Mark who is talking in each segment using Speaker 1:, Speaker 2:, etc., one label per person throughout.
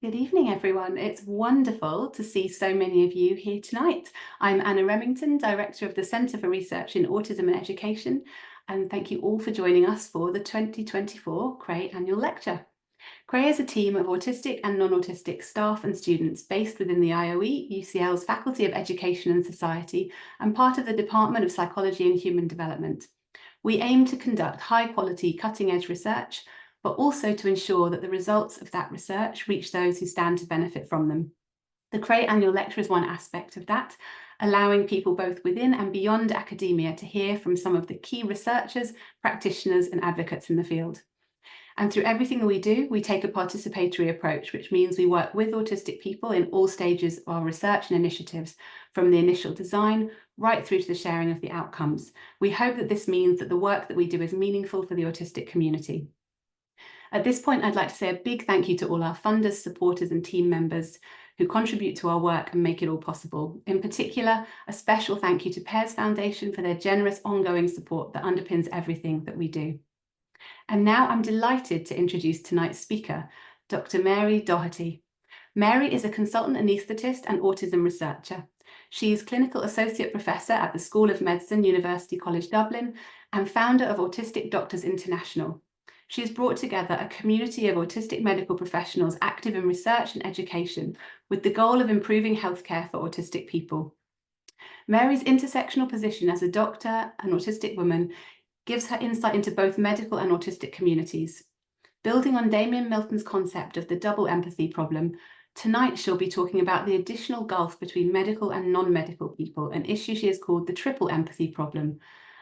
Speaker 1: Good evening, everyone. It's wonderful to see so many of you here tonight. I'm Anna Remington, Director of the Centre for Research in Autism and Education, and thank you all for joining us for the 2024 CRAE Annual Lecture. CRAE is a team of autistic and non-autistic staff and students based within the IOE, UCL's Faculty of Education and Society, and part of the Department of Psychology and Human Development. We aim to conduct high-quality, cutting-edge research, but also to ensure that the results of that research reach those who stand to benefit from them. The CRAE Annual Lecture is one aspect of that, allowing people both within and beyond academia to hear from some of the key researchers, practitioners, and advocates in the field. And through everything we do, we take a participatory approach, which means we work with autistic people in all stages of our research and initiatives, from the initial design right through to the sharing of the outcomes. We hope that this means that the work that we do is meaningful for the autistic community. At this point, I'd like to say a big thank you to all our funders, supporters, and team members who contribute to our work and make it all possible. In particular, a special thank you to Pears Foundation for their generous ongoing support that underpins everything that we do. And now I'm delighted to introduce tonight's speaker, Dr. Mary Doherty. Mary is a consultant anaesthetist and autism researcher. She is Clinical Associate Professor at the School of Medicine, University College Dublin, and founder of Autistic Doctors International. She has brought together a community of autistic medical professionals active in research and education with the goal of improving healthcare for autistic people. Mary's intersectional position as a doctor and autistic woman gives her insight into both medical and autistic communities. Building on Damien Milton's concept of the double empathy problem, tonight she'll be talking about the additional gulf between medical and non-medical people, an issue she has called the triple empathy problem,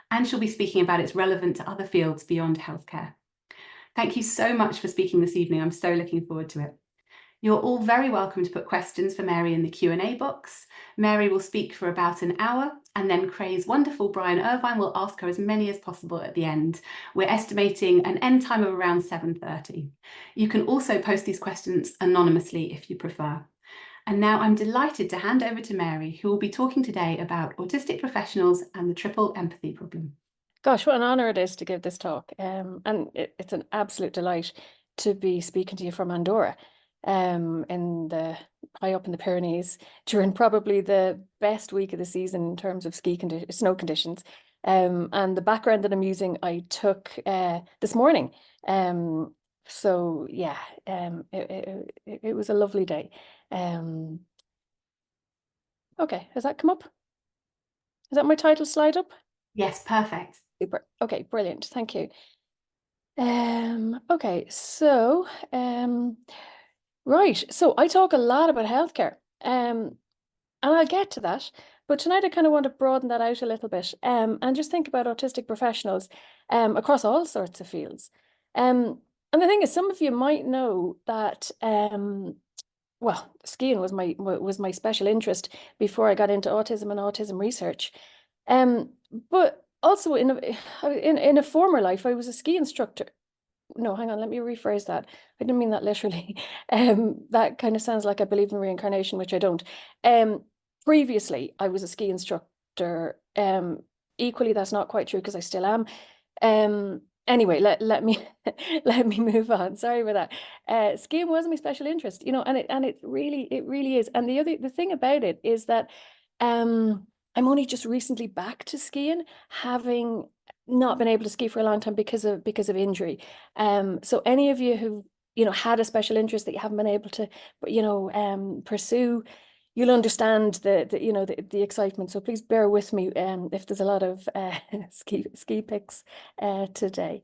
Speaker 1: and she'll be speaking about its relevance to other fields beyond healthcare. Thank you so much for speaking this evening. I'm so looking forward to it. You're all very welcome to put questions for Mary in the Q&A box. Mary will speak for about an hour, and then CRAE's wonderful Brian Irvine will ask her as many as possible at the end. We're estimating an end time of around 7:30. You can also post these questions anonymously if you prefer. And now I'm delighted to hand over to Mary, who will be talking today about autistic professionals and the triple empathy problem.
Speaker 2: Gosh, what an honour it is to give this talk. And it's an absolute delight to be speaking to you from Andorra, high up in the Pyrenees, during probably the best week of the season in terms of snow conditions. And the background that I'm using, I took this morning. So yeah, it was a lovely day. Okay, has that come up? Is that my title slide up?
Speaker 1: Yes, perfect.
Speaker 2: Super. Okay, brilliant. Thank you. Okay, so right. So I talk a lot about healthcare. And I'll get to that. But tonight I kind of want to broaden that out a little bit and just think about autistic professionals across all sorts of fields. And the thing is, some of you might know that well, skiing was my special interest before I got into autism and autism research. But also in a former life, I was a ski instructor. No, hang on, let me rephrase that. I didn't mean that literally. That kind of sounds like I believe in reincarnation, which I don't. Previously, I was a ski instructor. Equally, that's not quite true because I still am. Anyway, let me let me move on. Sorry about that. Skiing was my special interest, you know, and it really is. And the thing about it is that I'm only just recently back to skiing, having not been able to ski for a long time because of injury. So any of you who, you know, had a special interest that you haven't been able to, you know, pursue, you'll understand the excitement. So please bear with me if there's a lot of ski pics today.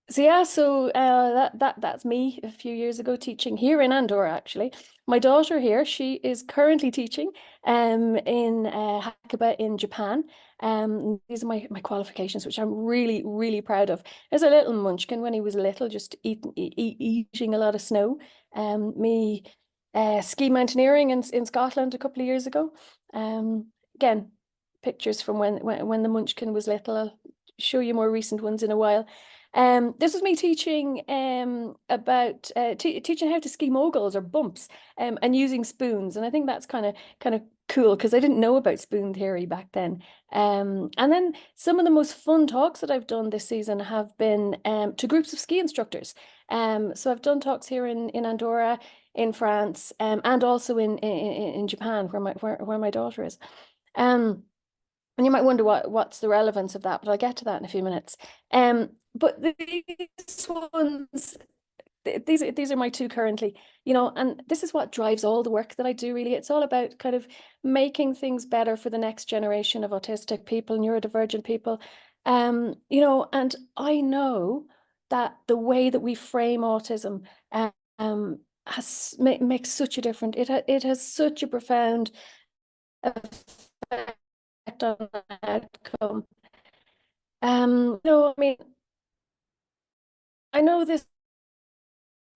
Speaker 2: So yeah, so that's me a few years ago teaching here in Andorra, actually. My daughter here, she is currently teaching in Hakuba in Japan. These are my qualifications, which I'm really proud of. As a little munchkin when he was little, just eating a lot of snow. Me ski mountaineering in Scotland a couple of years ago. Again, pictures from when the munchkin was little. I'll show you more recent ones in a while. This was me teaching about teaching how to ski moguls or bumps and using spoons, and I think that's kind of cool because I didn't know about spoon theory back then. And then some of the most fun talks that I've done this season have been to groups of ski instructors. So I've done talks here in Andorra, in France, and also in Japan, where my daughter is. And you might wonder what's the relevance of that, but I'll get to that in a few minutes. But these ones, these are my two currently, and this is what drives all the work that I do, really. It's all about kind of making things better for the next generation of autistic people, neurodivergent people. And I know that the way that we frame autism makes such a difference. It has such a profound effect on the outcome. I mean, I know this,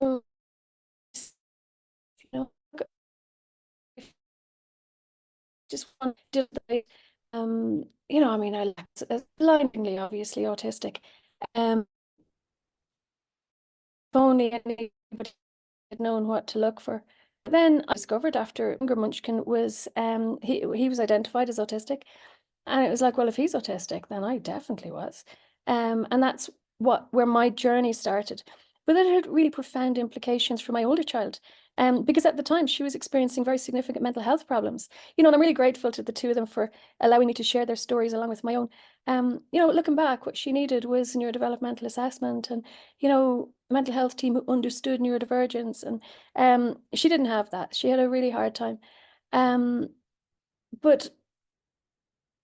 Speaker 2: you know, just want to, I mean, I blindingly, obviously autistic. If only anybody had known what to look for. Then I discovered after younger Munchkin was, he was identified as autistic. And it was like, well, if he's autistic, then I definitely was. And that's where my journey started. But that had really profound implications for my older child. Because at the time she was experiencing very significant mental health problems. And I'm really grateful to the two of them for allowing me to share their stories along with my own. Looking back, what she needed was neurodevelopmental assessment and, mental health team who understood neurodivergence. And she didn't have that. She had a really hard time. But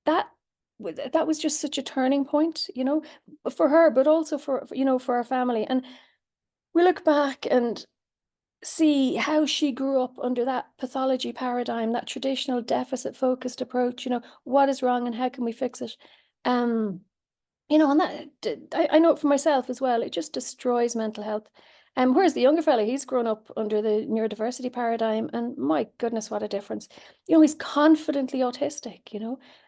Speaker 2: that was just such a turning point, for her, but also for our family. And we look back and see how she grew up under that pathology paradigm, that traditional deficit focused approach, what is wrong and how can we fix it? And that I know it for myself as well. It just destroys mental health. Whereas the younger fella, he's grown up under the neurodiversity paradigm, and my goodness, what a difference. He's confidently autistic,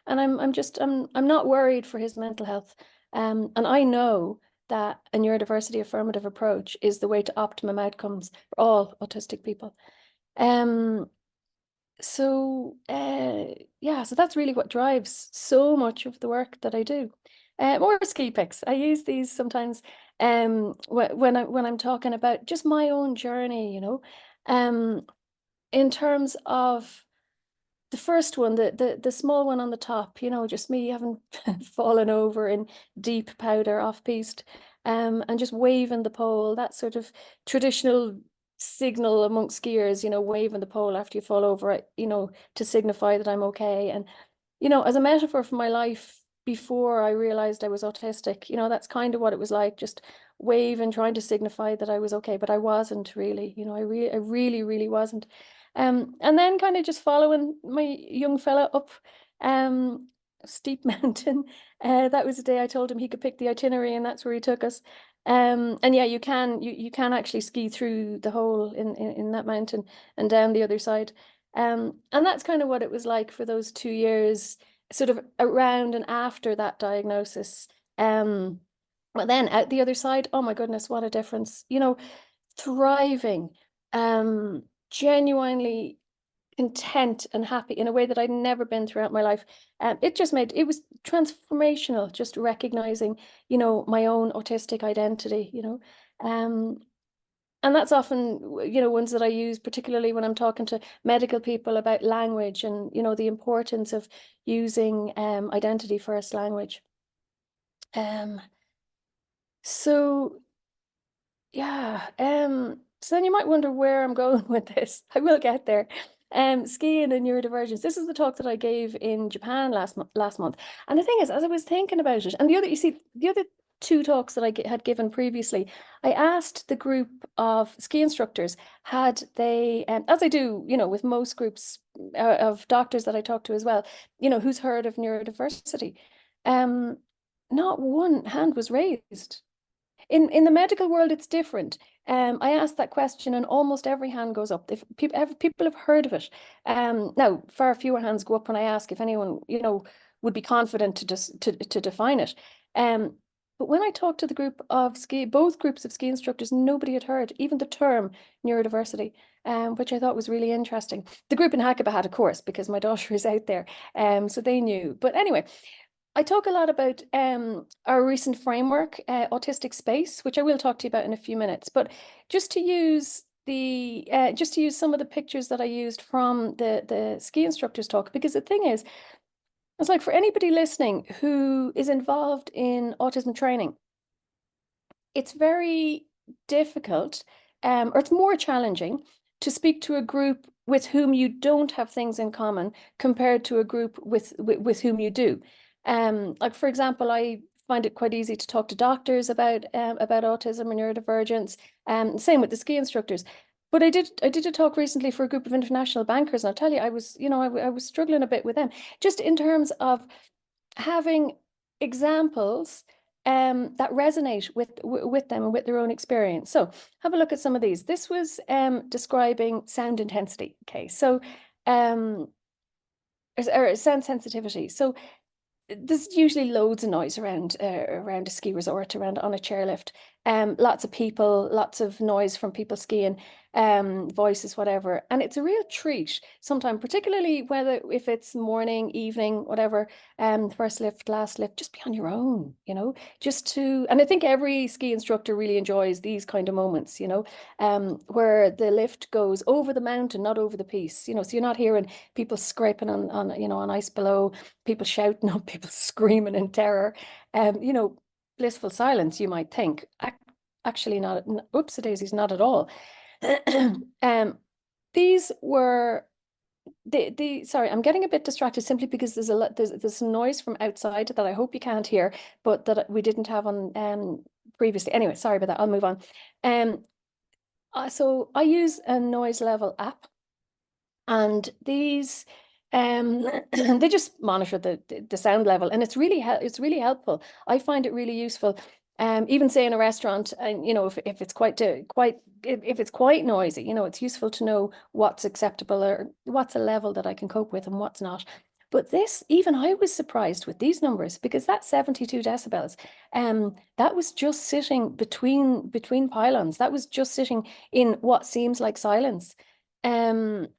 Speaker 2: and I'm not worried for his mental health. And I know that a neurodiversity affirmative approach is the way to optimum outcomes for all autistic people. So that's really what drives so much of the work that I do. More ski picks. I use these sometimes when I'm talking about just my own journey, in terms of the first one, the small one on the top, just me having fallen over in deep powder off-piste, and just waving the pole, that sort of traditional signal amongst skiers, waving the pole after you fall over it, to signify that I'm okay. And, as a metaphor for my life before I realized I was autistic, that's kind of what it was like, just waving, trying to signify that I was okay, but I wasn't really, I really, really wasn't. And then kind of just following my young fella up steep mountain. That was the day I told him he could pick the itinerary, and that's where he took us. And yeah, you can actually ski through the hole in that mountain and down the other side. And that's kind of what it was like for those 2 years, sort of around and after that diagnosis. But then out the other side, oh my goodness, what a difference. Thriving, genuinely content and happy in a way that I'd never been throughout my life. It was transformational, just recognizing, my own autistic identity, and that's often, ones that I use, particularly when I'm talking to medical people about language and, the importance of using identity first language. So yeah, so then you might wonder where I'm going with this. I will get there. Skiing and neurodivergence. This is the talk that I gave in Japan last month. And the thing is, as I was thinking about it, and the other two talks that I had given previously, I asked the group of ski instructors, had they, as I do, with most groups of doctors that I talk to as well, who's heard of neurodiversity? Not one hand was raised. In the medical world, it's different. I asked that question and almost every hand goes up. If people have heard of it. Now, far fewer hands go up when I ask if anyone, would be confident to define it. But when I talked to the group of both groups of ski instructors, nobody had heard even the term neurodiversity, which I thought was really interesting. The group in Hackaba had a course because my daughter is out there, so they knew. But anyway, I talk a lot about our recent framework, Autistic Space, which I will talk to you about in a few minutes. But just to use some of the pictures that I used from the ski instructors talk, because the thing is, it's like for anybody listening who is involved in autism training, it's very difficult, or it's more challenging to speak to a group with whom you don't have things in common compared to a group with whom you do. Like for example, I find it quite easy to talk to doctors about autism and neurodivergence. Same with the ski instructors. But I did a talk recently for a group of international bankers, and I'll tell you, I was struggling a bit with them, just in terms of having examples that resonate with them and with their own experience. So have a look at some of these. This was describing sound intensity. Okay, so or sound sensitivity. So there's usually loads of noise around a ski resort, around on a chairlift. Lots of people, lots of noise from people skiing, voices, whatever. And it's a real treat sometimes, particularly if it's morning, evening, whatever, first lift, last lift, just be on your own, and I think every ski instructor really enjoys these kind of moments, where the lift goes over the mountain, not over the piece, so you're not hearing people scraping on ice below, people shouting up, people screaming in terror, blissful silence, you might think. Actually not, oops, daisies, not at all. These were sorry, I'm getting a bit distracted simply because there's some noise from outside that I hope you can't hear, but that we didn't have on previously. Anyway, sorry about that. I'll move on. So I use a noise level app, and these they just monitor the sound level, and it's really helpful. I find it really useful. Even say in a restaurant, and if it's if it's quite noisy, it's useful to know what's acceptable or what's a level that I can cope with and what's not. But even I was surprised with these numbers, because that 72 decibels, that was just sitting between pylons. That was just sitting in what seems like silence. And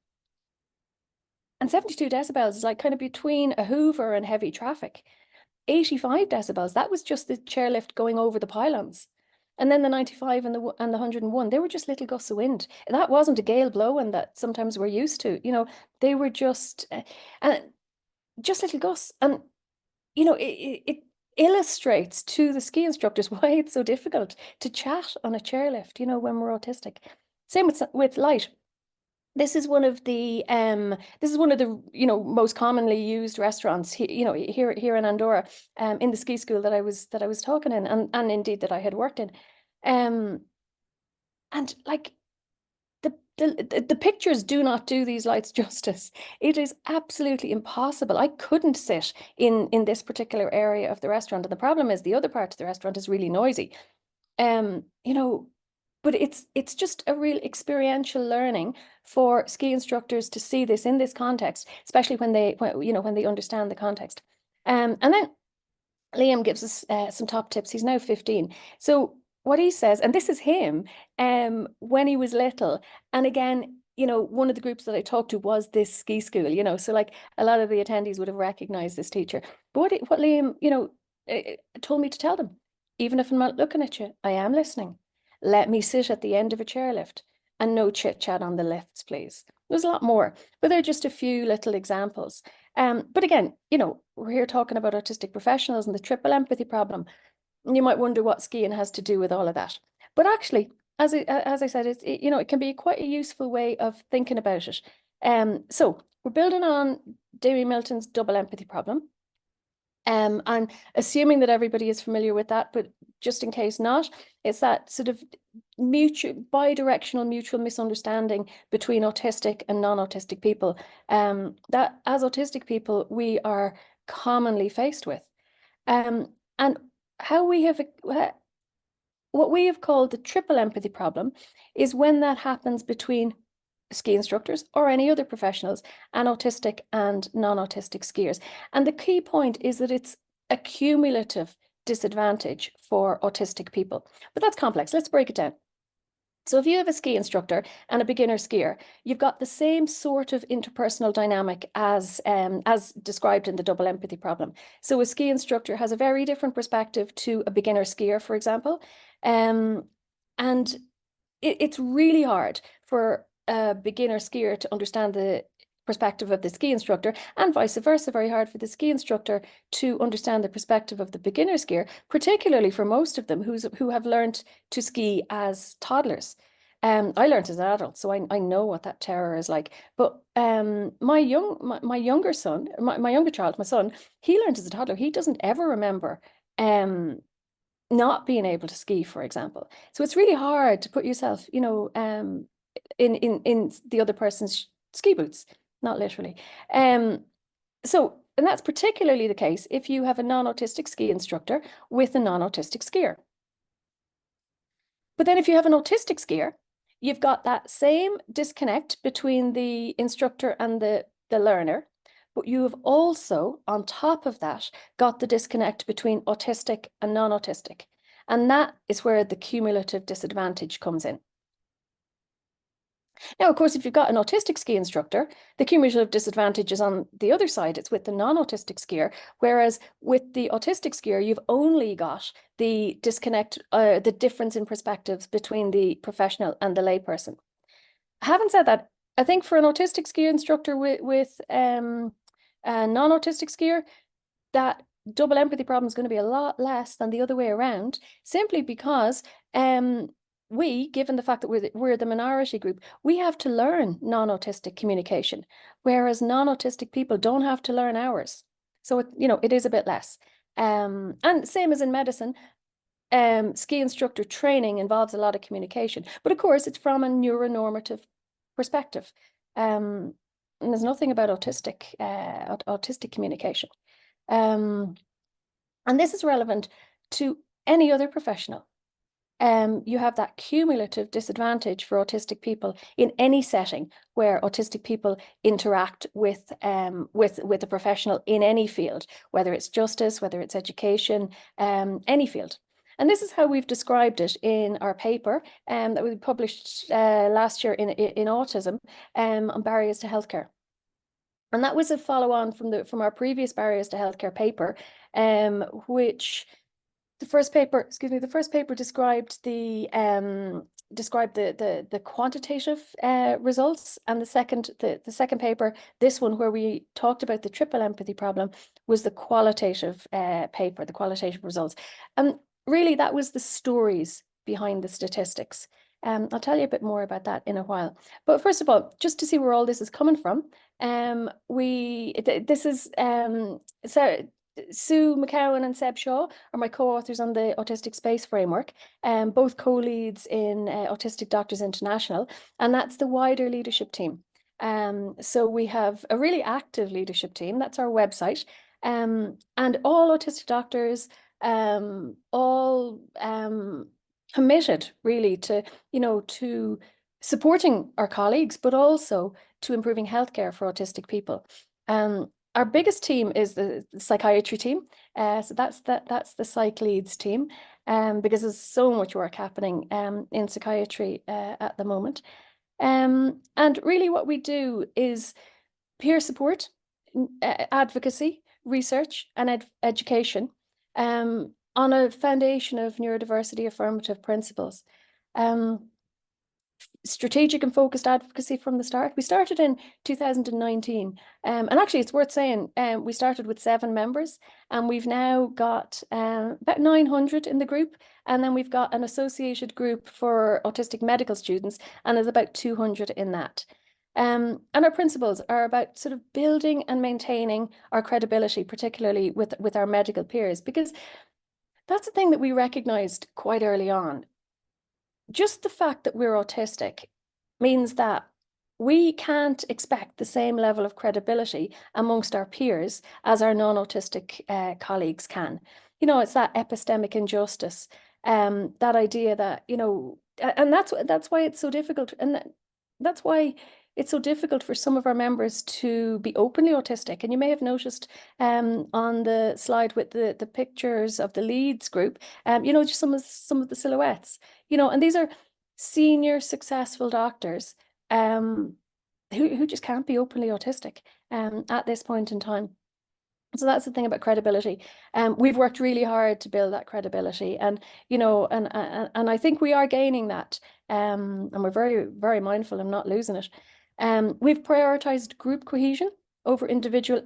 Speaker 2: 72 decibels is like kind of between a Hoover and heavy traffic. 85 decibels, that was just the chairlift going over the pylons. And then the 95 and the 101, they were just little gusts of wind. That wasn't a gale blowing that sometimes we're used to. They were just little gusts. And it illustrates to the ski instructors why it's so difficult to chat on a chairlift, when we're autistic. Same with light. This is one of the most commonly used restaurants here in Andorra, in the ski school that I was talking in, and indeed that I had worked in, and like the pictures do not do these lights justice. It is absolutely impossible. I couldn't sit in this particular area of the restaurant, and the problem is the other part of the restaurant is really noisy. But it's just a real experiential learning for ski instructors to see this in this context, especially when they understand the context. And then Liam gives us some top tips. He's now 15. So what he says, and this is him when he was little, and again, one of the groups that I talked to was this ski school, so like a lot of the attendees would have recognized this teacher. But what Liam, told me to tell them, even if I'm not looking at you, I am listening. Let me sit at the end of a chairlift, and no chit chat on the lifts, please. There's a lot more, but they're just a few little examples. But again, we're here talking about autistic professionals and the triple empathy problem. And you might wonder what skiing has to do with all of that. But actually, as I said, it can be quite a useful way of thinking about it. So we're building on Dewey Milton's double empathy problem. And assuming that everybody is familiar with that, but just in case not, it's that sort of bidirectional mutual misunderstanding between autistic and non-autistic people, that as autistic people we are commonly faced with. And how we have what we have called the triple empathy problem is when that happens between ski instructors or any other professionals and autistic and non-autistic skiers. And the key point is that it's a cumulative disadvantage for autistic people. But that's complex. Let's break it down. So if you have a ski instructor and a beginner skier, you've got the same sort of interpersonal dynamic as described in the double empathy problem. So a ski instructor has a very different perspective to a beginner skier, for example. And it's really hard for a beginner skier to understand the perspective of the ski instructor, and vice versa, very hard for the ski instructor to understand the perspective of the beginner skier, particularly for most of them who have learned to ski as toddlers. I learned as an adult, so I know what that terror is like. But my younger son, my younger child, my son, he learned as a toddler. He doesn't ever remember not being able to ski, for example. So it's really hard to put yourself, you know, in the other person's ski boots, not literally. And that's particularly the case if you have a non-autistic ski instructor with a non-autistic skier. But then if you have an autistic skier, you've got that same disconnect between the instructor and the learner, but you have also, on top of that, got the disconnect between autistic and non-autistic. And that is where the cumulative disadvantage comes in. Now, of course, if you've got an autistic ski instructor, the cumulative disadvantage is on the other side. It's with the non-autistic skier, whereas with the autistic skier, you've only got the disconnect, the difference in perspectives between the professional and the layperson. Having said that, I think for an autistic ski instructor with a non-autistic skier, that double empathy problem is going to be a lot less than the other way around, simply because we, given the fact that we're the minority group, we have to learn non-autistic communication, whereas non-autistic people don't have to learn ours. So it is a bit less. And same as in medicine, ski instructor training involves a lot of communication, but of course it's from a neuronormative perspective. And there's nothing about autistic communication. And this is relevant to any other professional. You have that cumulative disadvantage for autistic people in any setting where autistic people interact with a professional in any field, whether it's justice, whether it's education, any field. And this is how we've described it in our paper that we published last year in Autism on barriers to healthcare. And that was a follow-on from our previous barriers to healthcare paper, which the first paper described the quantitative results, and the second paper, this one where we talked about the triple empathy problem, was the qualitative paper, the qualitative results. And really that was the stories behind the statistics. I'll tell you a bit more about that in a while. But first of all, just to see where all this is coming from, this is Sue McCowan and Seb Shaw are my co-authors on the Autistic Space Framework, both co-leads in Autistic Doctors International, and that's the wider leadership team. So we have a really active leadership team. That's our website, and all autistic doctors, all committed really to supporting our colleagues, but also to improving healthcare for autistic people. Our biggest team is the psychiatry team. So that's the psych leads team, because there's so much work happening in psychiatry at the moment. And really what we do is peer support, advocacy, research, and education on a foundation of neurodiversity affirmative principles. Strategic and focused advocacy from the start. We started in 2019, and actually it's worth saying we started with 7 members, and we've now got about 900 in the group, and then we've got an associated group for autistic medical students, and there's about 200 in that. And our principles are about sort of building and maintaining our credibility, particularly with our medical peers, because that's the thing that we recognized quite early on. Just the fact that we're autistic means that we can't expect the same level of credibility amongst our peers as our non-autistic colleagues can. It's that epistemic injustice, that idea that, and that's why it's so difficult. And that's why it's so difficult for some of our members to be openly autistic. And you may have noticed on the slide with the pictures of the leads group, just some of the silhouettes, and these are senior successful doctors who just can't be openly autistic at this point in time. So that's the thing about credibility. We've worked really hard to build that credibility, and and I think we are gaining that. And we're very, very mindful of not losing it. We've prioritized group cohesion over individual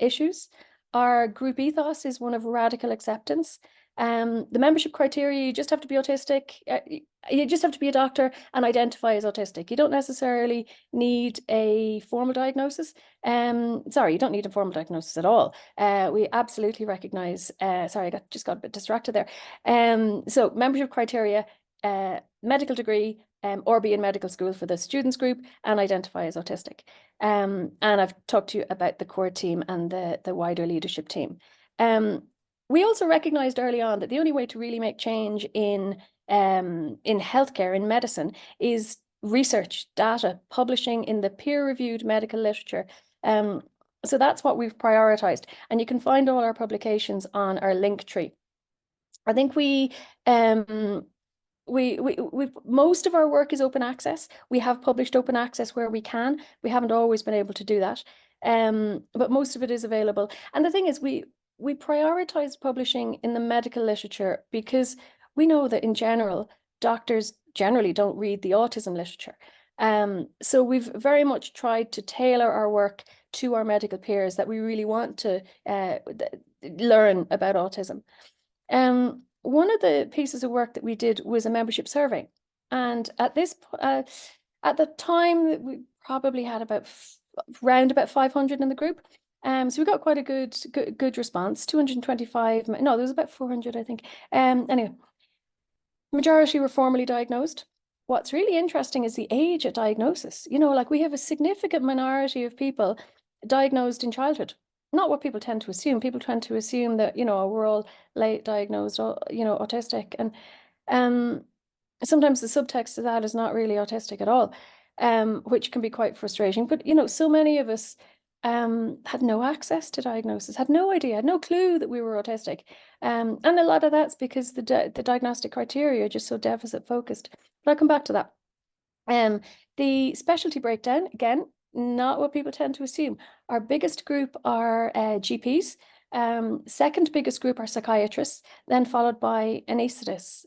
Speaker 2: issues. Our group ethos is one of radical acceptance. The membership criteria, you just have to be autistic. You just have to be a doctor and identify as autistic. You don't necessarily need a formal diagnosis. Sorry, you don't need a formal diagnosis at all. We absolutely recognize, sorry, just got a bit distracted there. So membership criteria, medical degree, or be in medical school for the students group, and identify as autistic. And I've talked to you about the core team and the wider leadership team. We also recognized early on that the only way to really make change in healthcare, in medicine, is research, data, publishing in the peer-reviewed medical literature. So that's what we've prioritized, and you can find all our publications on our link tree. I think most of our work is open access. We have published open access where we can. We haven't always been able to do that, but most of it is available. And the thing is, we prioritize publishing in the medical literature because we know that in general, doctors generally don't read the autism literature. So we've very much tried to tailor our work to our medical peers that we really want to learn about autism. One of the pieces of work that we did was a membership survey. And at the time, we probably had around about 500 in the group. So we got quite a good response, 225, no, there was about 400, I think. Anyway, majority were formally diagnosed. What's really interesting is the age at diagnosis. Like we have a significant minority of people diagnosed in childhood. Not what people tend to assume. People tend to assume that, we're all late diagnosed, autistic. And sometimes the subtext of that is not really autistic at all, which can be quite frustrating. But, so many of us had no access to diagnosis, had no idea, had no clue that we were autistic. And a lot of that's because the diagnostic criteria are just so deficit focused. But I'll come back to that. The specialty breakdown, again, not what people tend to assume. Our biggest group are GPs. Second biggest group are psychiatrists, then followed by anesthetists.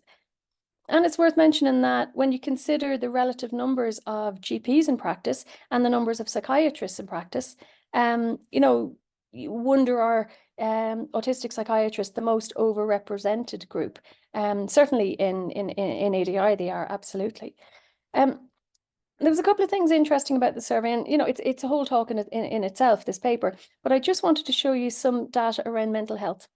Speaker 2: And it's worth mentioning that when you consider the relative numbers of GPs in practice and the numbers of psychiatrists in practice, you wonder, are autistic psychiatrists the most overrepresented group? Certainly in ADI, they are, absolutely. There was a couple of things interesting about the survey, and it's a whole talk in itself, this paper, but I just wanted to show you some data around mental health.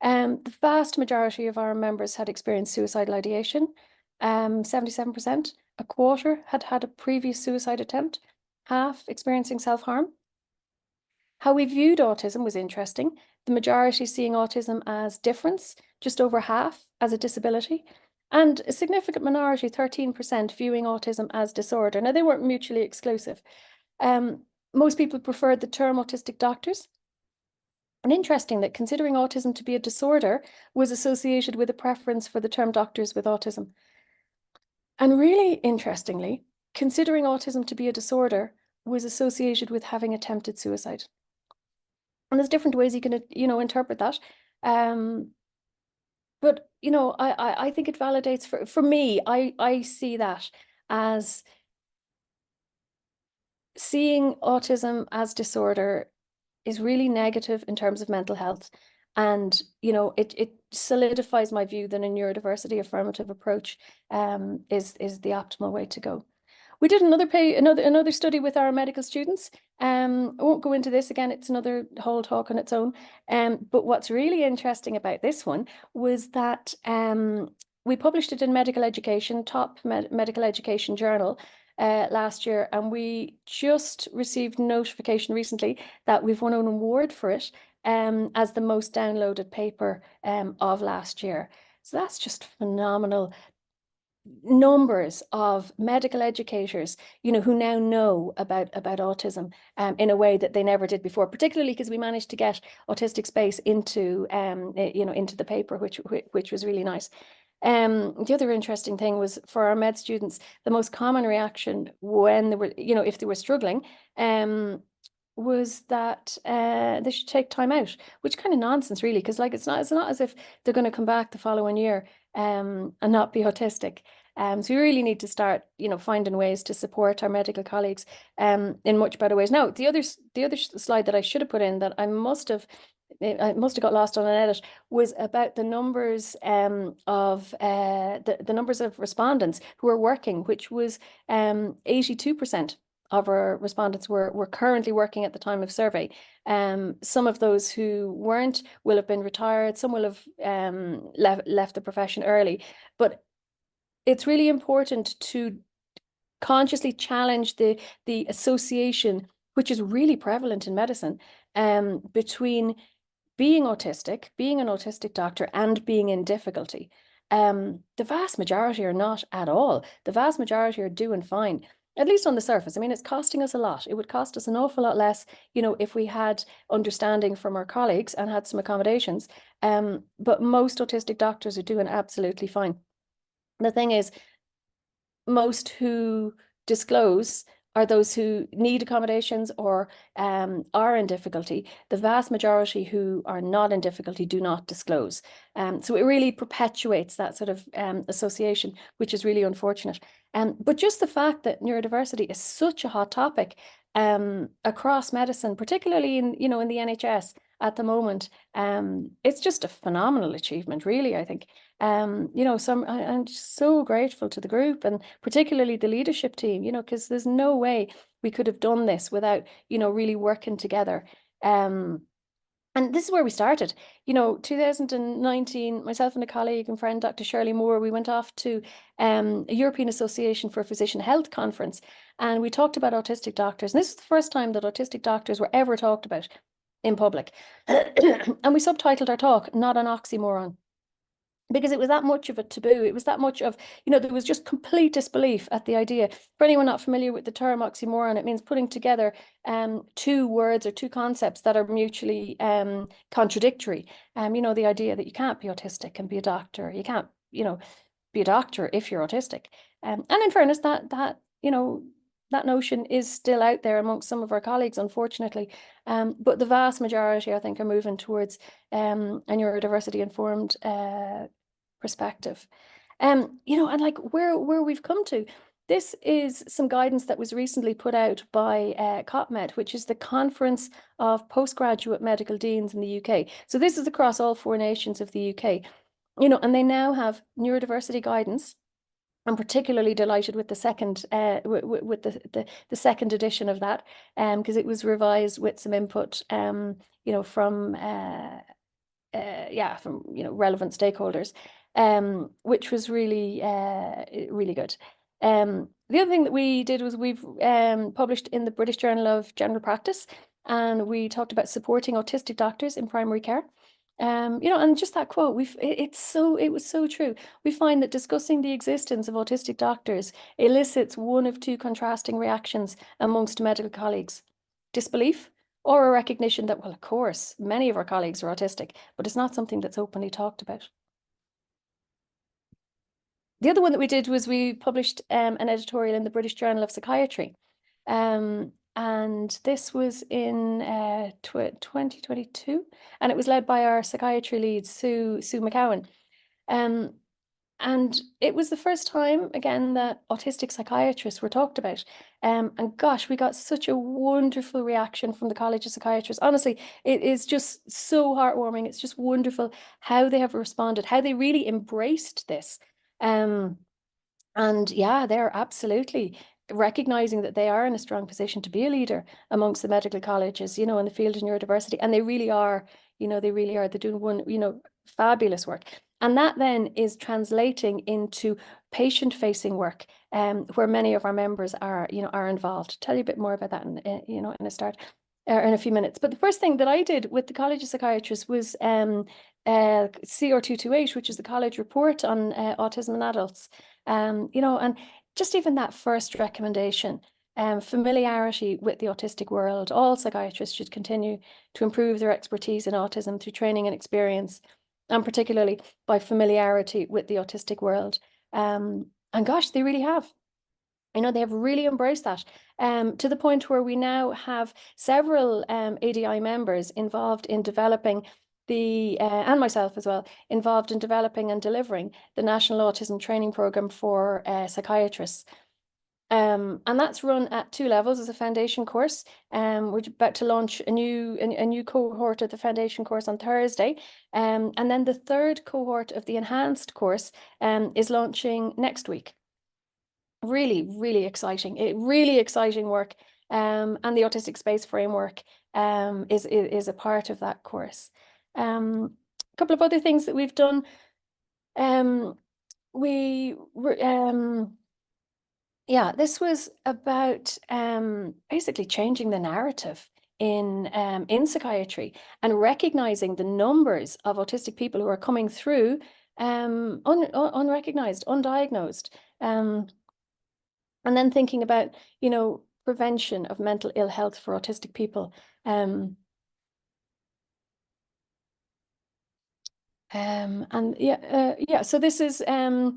Speaker 2: The vast majority of our members had experienced suicidal ideation, 77%. A quarter had had a previous suicide attempt, half experiencing self-harm. How we viewed autism was interesting. The majority seeing autism as difference, just over half as a disability, and a significant minority, 13%, viewing autism as disorder. Now, they weren't mutually exclusive. Most people preferred the term autistic doctors. And interesting that considering autism to be a disorder was associated with a preference for the term doctors with autism. And really interestingly, considering autism to be a disorder was associated with having attempted suicide. And there's different ways you can, interpret that. But, I think it validates, for me, I see that as seeing autism as disorder is really negative in terms of mental health. And, it solidifies my view that a neurodiversity affirmative approach is the optimal way to go. We did another study with our medical students. I won't go into this again, it's another whole talk on its own. But what's really interesting about this one was that we published it in Medical Education, top medical education journal last year, and we just received notification recently that we've won an award for it as the most downloaded paper of last year. So that's just phenomenal. numbers of medical educators, who now know about autism in a way that they never did before, particularly because we managed to get Autistic Space into into the paper, which was really nice. The other interesting thing was for our med students, the most common reaction when they were, if they were struggling, was that they should take time out, which kind of nonsense, really, because like it's not as if they're going to come back the following year and not be autistic. So we really need to start, finding ways to support our medical colleagues in much better ways. Now, the other slide that I should have put in that I must have got lost on an edit was about the numbers of the numbers of respondents who are working, which was 82% of our respondents were currently working at the time of survey. Some of those who weren't will have been retired. Some will have left the profession early. But it's really important to consciously challenge the association, which is really prevalent in medicine, between being autistic, being an autistic doctor, and being in difficulty. The vast majority are not at all. The vast majority are doing fine, at least on the surface. I mean, it's costing us a lot. It would cost us an awful lot less, if we had understanding from our colleagues and had some accommodations. But most autistic doctors are doing absolutely fine. The thing is, most who disclose are those who need accommodations or are in difficulty. The vast majority who are not in difficulty do not disclose. So it really perpetuates that sort of association, which is really unfortunate. But just the fact that neurodiversity is such a hot topic across medicine, particularly in the NHS at the moment, it's just a phenomenal achievement, really, I think. I'm just so grateful to the group and particularly the leadership team, because there's no way we could have done this without, really working together. And this is where we started. 2019, myself and a colleague and friend, Dr. Shirley Moore, we went off to a European Association for Physician Health conference, and we talked about autistic doctors. And this is the first time that autistic doctors were ever talked about in public. And we subtitled our talk, "Not an Oxymoron," because it was that much of a taboo. It was that much of, there was just complete disbelief at the idea. For anyone not familiar with the term oxymoron, it means putting together two words or two concepts that are mutually contradictory. The idea that you can't be autistic and be a doctor. You can't, be a doctor if you're autistic. And in fairness, that notion is still out there amongst some of our colleagues, unfortunately. But the vast majority, I think, are moving towards a neurodiversity informed perspective. And like where we've come to, this is some guidance that was recently put out by COPMed, which is the Conference of Postgraduate Medical Deans in the UK. So this is across all 4 nations of the UK, and they now have neurodiversity guidance. I'm particularly delighted with the second with the second edition of that, because it was revised with some input from relevant stakeholders, which was really really good. The other thing that we did was we've published in the British Journal of General Practice, and we talked about supporting autistic doctors in primary care. And just that quote, it was so true. We find that discussing the existence of autistic doctors elicits one of two contrasting reactions amongst medical colleagues: disbelief, or a recognition that, well, of course, many of our colleagues are autistic, but it's not something that's openly talked about. The other one that we did was we published an editorial in the British Journal of Psychiatry. And this was in 2022, and it was led by our psychiatry lead, Sue McCowan. And it was the first time, again, that autistic psychiatrists were talked about. And gosh, we got such a wonderful reaction from the College of Psychiatrists. Honestly, it is just so heartwarming. It's just wonderful how they have responded, how they really embraced this. And yeah, they're absolutely recognizing that they are in a strong position to be a leader amongst the medical colleges, in the field of neurodiversity. And they really are, they're doing fabulous work. And that then is translating into patient-facing work, where many of our members are, are involved. I'll tell you a bit more about that in a start. in a few minutes. But the first thing that I did with the College of Psychiatrists was CR228, which is the college report on autism in adults. You know, and just even that first recommendation, familiarity with the autistic world. All psychiatrists should continue to improve their expertise in autism through training and experience, and particularly by familiarity with the autistic world. And gosh, they really have. You know, they have really embraced that, to the point where we now have several ADI members involved in developing and myself as well, involved in developing and delivering the National Autism Training Programme for psychiatrists. And that's run at 2 levels as a foundation course. We're about to launch a new cohort of the foundation course on Thursday. And then the 3rd cohort of the enhanced course is launching next week. Really, really exciting. Really exciting work. And the Autistic Space Framework is a part of that course. A couple of other things that we've done. Yeah, this was about basically changing the narrative in psychiatry and recognizing the numbers of autistic people who are coming through unrecognized, undiagnosed. And then thinking about, you know, prevention of mental ill health for autistic people. And yeah, so this is a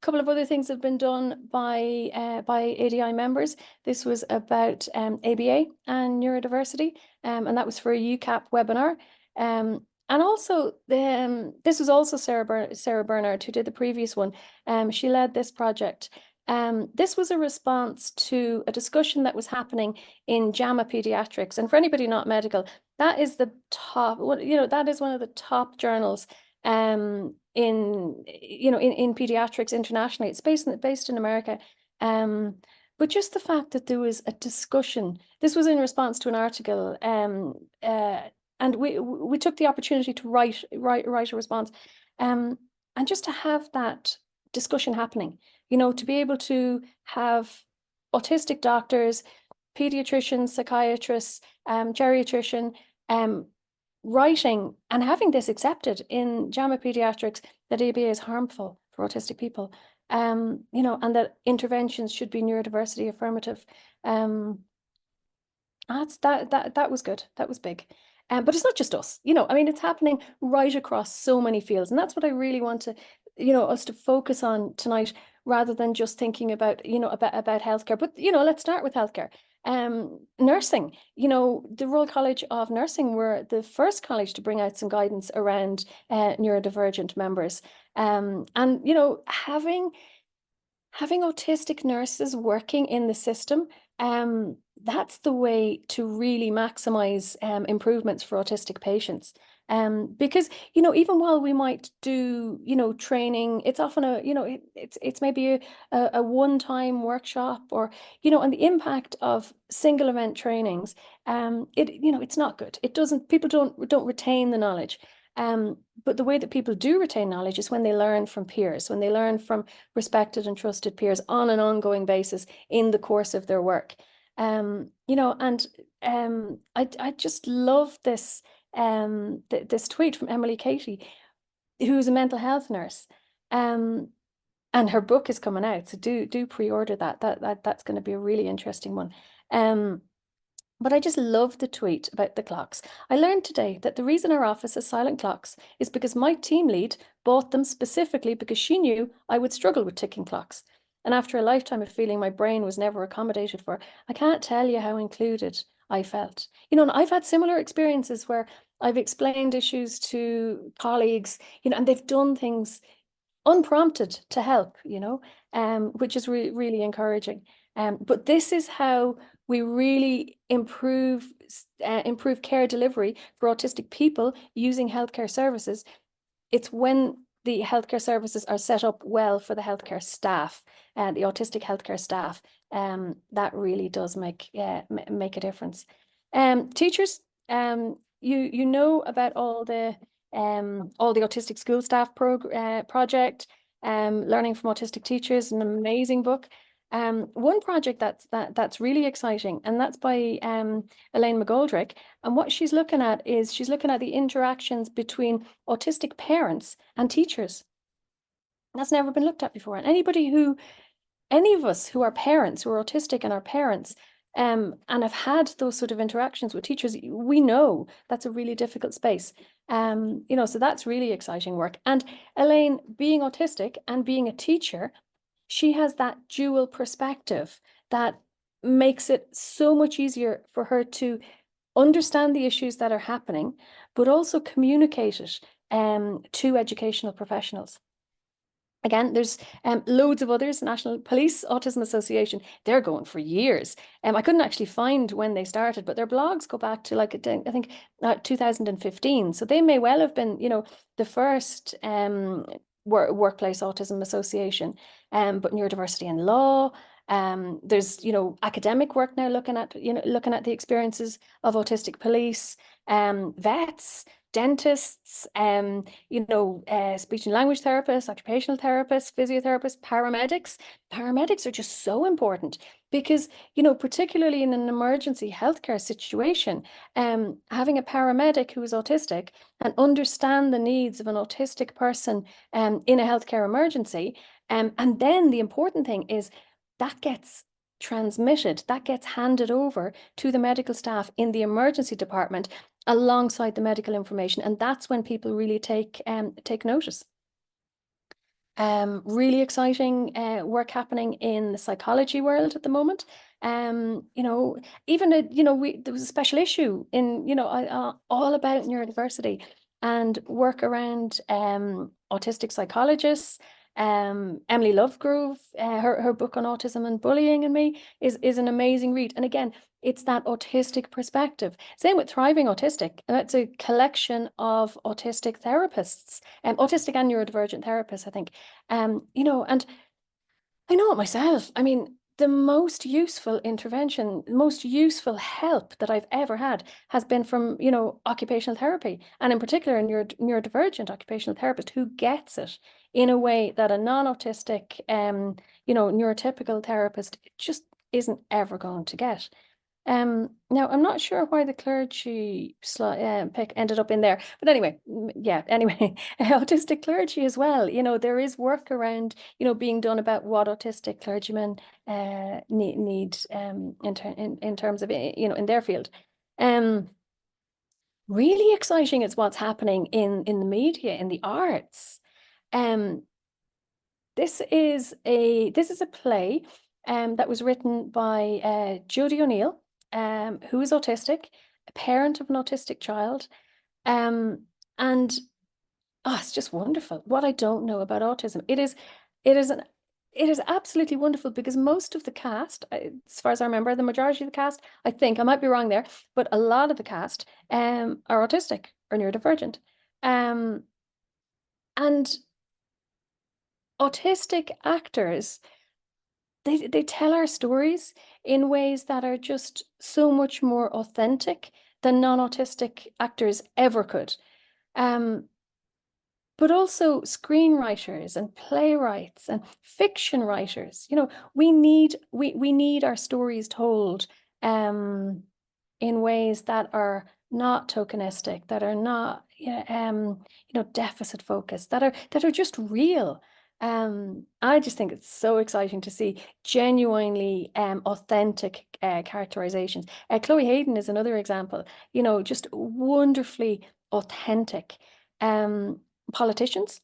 Speaker 2: couple of other things have been done by ADI members. This was about ABA and neurodiversity, and that was for a UCAP webinar. And also, this was also Sarah Bernard, who did the previous one. She led this project. This was a response to a discussion that was happening in JAMA Pediatrics. And for anybody not medical, that is the top, you know, that is one of the top journals in pediatrics internationally. It's based in America. But just the fact that there was a discussion, this was in response to an article, and we took the opportunity to write a response, and just to have that discussion happening, you know, to be able to have autistic doctors, pediatricians, psychiatrists, geriatrician, writing and having this accepted in JAMA Pediatrics that ABA is harmful for autistic people, you know, and that interventions should be neurodiversity affirmative. That was good. That was big. But it's not just us, you know, I mean, it's happening right across so many fields. And that's what I really want to, you know, us to focus on tonight, rather than just thinking about, you know, about healthcare. But, you know, let's start with healthcare. Nursing, you know, the Royal College of Nursing were the first college to bring out some guidance around neurodivergent members. And, you know, having autistic nurses working in the system, that's the way to really maximize improvements for autistic patients. Because, you know, even while we might do, you know, training, it's often a, you know, it's maybe a one-time workshop, or, you know, and the impact of single event trainings, you know, it's not good. It doesn't, people don't retain the knowledge. But the way that people do retain knowledge is when they learn from peers, when they learn from respected and trusted peers on an ongoing basis in the course of their work. You know, and I just love this this tweet from Emily Katie, who's a mental health nurse, and her book is coming out, so do pre-order that. That's going to be a really interesting one. But I just love the tweet about the clocks. I learned today that the reason our office has silent clocks is because my team lead bought them specifically because she knew I would struggle with ticking clocks. And after a lifetime of feeling my brain was never accommodated for, I can't tell you how included I felt. You know, and I've had similar experiences where I've explained issues to colleagues, you know, and they've done things unprompted to help, you know, which is really encouraging. But this is how we really improve care delivery for autistic people using healthcare services. It's when the healthcare services are set up well for the healthcare staff and the autistic healthcare staff, that really does make a difference. Teachers, you know about all the autistic school staff project, Learning from Autistic Teachers, an amazing book. One project that's really exciting, and that's by Elaine McGoldrick. And what she's looking at is she's looking at the interactions between autistic parents and teachers. That's never been looked at before. And any of us who are parents, who are autistic and are parents, and have had those sort of interactions with teachers, we know that's a really difficult space. So that's really exciting work. And Elaine, being autistic and being a teacher, she has that dual perspective that makes it so much easier for her to understand the issues that are happening, but also communicate it to educational professionals. Again, there's loads of others. National Police Autism Association, they're going for years. I couldn't actually find when they started, but their blogs go back to like, I think 2015. So they may well have been, the first workplace autism association. But Neurodiversity in Law, there's, academic work now looking at the experiences of autistic police, vets, dentists, speech and language therapists, occupational therapists, physiotherapists, paramedics. Paramedics are just so important because, particularly in an emergency healthcare situation, having a paramedic who is autistic and understand the needs of an autistic person in a healthcare emergency. And then the important thing is that gets transmitted, that gets handed over to the medical staff in the emergency department alongside the medical information, and that's when people really take notice. Really exciting work happening in the psychology world at the moment. Even there was a special issue in all about neurodiversity and work around autistic psychologists. Emily Lovegrove, her book on autism and bullying and me is an amazing read. And again, it's that autistic perspective. Same with Thriving Autistic. That's a collection of autistic therapists, autistic and neurodivergent therapists, I think. And I know it myself. I mean, the most useful intervention, the most useful help that I've ever had has been from, occupational therapy, and in particular a neurodivergent occupational therapist who gets it in a way that a non-autistic, neurotypical therapist just isn't ever going to get. Now I'm not sure why the clergy pick ended up in there, but anyway, anyway, autistic clergy as well. There is work around, being done about what autistic clergymen need in terms of, in their field. Really exciting is what's happening in the media, in the arts. This is a play that was written by Jodie O'Neill, who is autistic, a parent of an autistic child. And it's just wonderful. What I don't know about autism, it is absolutely wonderful because most of the cast, as far as I remember, the majority of the cast, I think, I might be wrong there, but a lot of the cast are autistic or neurodivergent. And autistic actors, they tell our stories in ways that are just so much more authentic than non-autistic actors ever could. But also screenwriters and playwrights and fiction writers, we need our stories told in ways that are not tokenistic, that are not deficit focused, that are just real. I just think it's so exciting to see genuinely authentic characterizations. Chloe Hayden is another example, just wonderfully authentic. Politicians,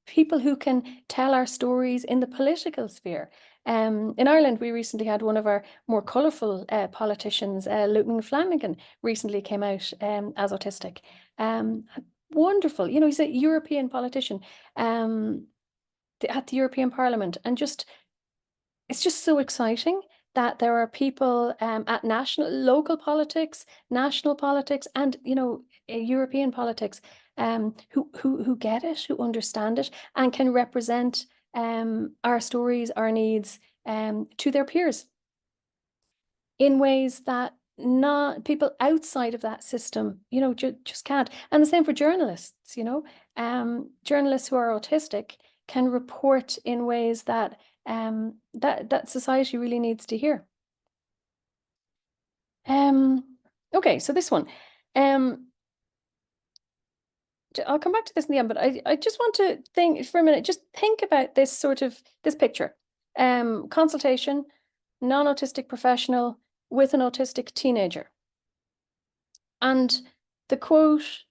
Speaker 2: people who can tell our stories in the political sphere. In Ireland, we recently had one of our more colourful politicians, Luke Flanagan, recently came out as autistic. Wonderful, he's a European politician at the European Parliament, and it's just so exciting that there are people at local politics, national politics, and European politics who get it, who understand it, and can represent our stories, our needs to their peers in ways that not people outside of that system, just can't. And the same for journalists, journalists who are autistic can report in ways that that society really needs to hear. Okay, so this one. I'll come back to this in the end, but I just want to think for a minute, just think about this this picture. Consultation, non-autistic professional with an autistic teenager. And the question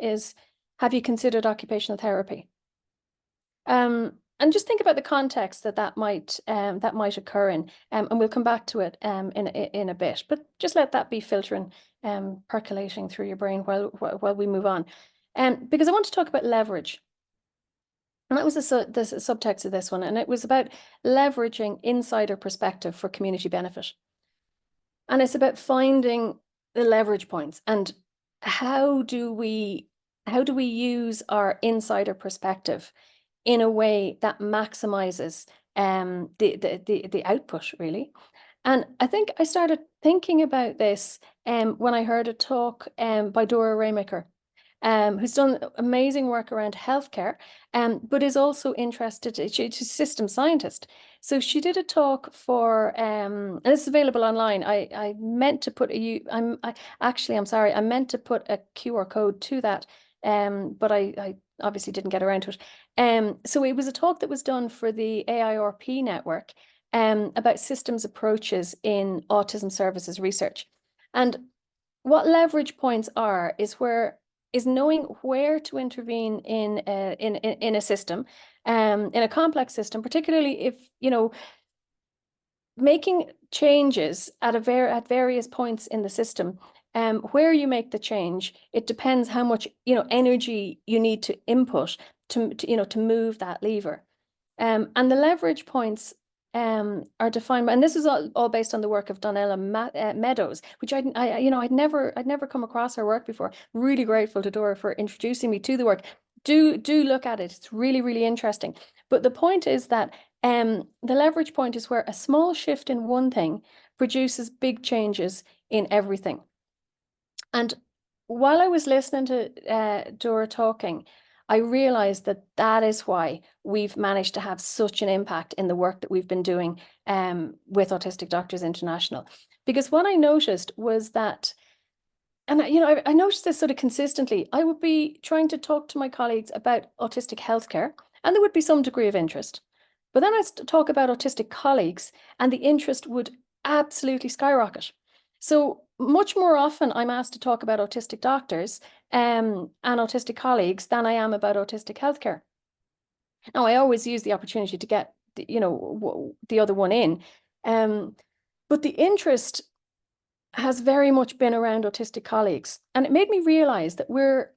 Speaker 2: is, have you considered occupational therapy? And just think about the context that might occur in, and we'll come back to it in a bit. But just let that be filtering, percolating through your brain while we move on, because I want to talk about leverage. And that was the subtext of this one, and it was about leveraging insider perspective for community benefit. And it's about finding the leverage points and how do we use our insider perspective in a way that maximizes the output, really. And I think I started thinking about this when I heard a talk by Dora Raymaker, who's done amazing work around healthcare, but is also interested. She's a system scientist. So she did a talk for, and this is available online. I meant to put I'm sorry, I meant to put a QR code to that, but I obviously didn't get around to it. So it was a talk that was done for the AIRP network, about systems approaches in autism services research. And what leverage points are is knowing where to intervene in a system, in a complex system, particularly if, making changes at various points in the system. Where you make the change, it depends how much energy you need to input to move that lever. And the leverage points are defined by, and this is all based on the work of Donella Meadows, which I'd never come across her work before. Really grateful to Dora for introducing me to the work. Do look at it. It's really, really interesting. But the point is that the leverage point is where a small shift in one thing produces big changes in everything. And while I was listening to Dora talking, I realized that is why we've managed to have such an impact in the work that we've been doing with Autistic Doctors International. Because what I noticed was that, and I noticed this sort of consistently, I would be trying to talk to my colleagues about autistic healthcare, and there would be some degree of interest. But then I'd talk about autistic colleagues, and the interest would absolutely skyrocket. So much more often I'm asked to talk about autistic doctors and autistic colleagues than I am about autistic healthcare. Now, I always use the opportunity to get the other one in, but the interest has very much been around autistic colleagues, and it made me realize that we're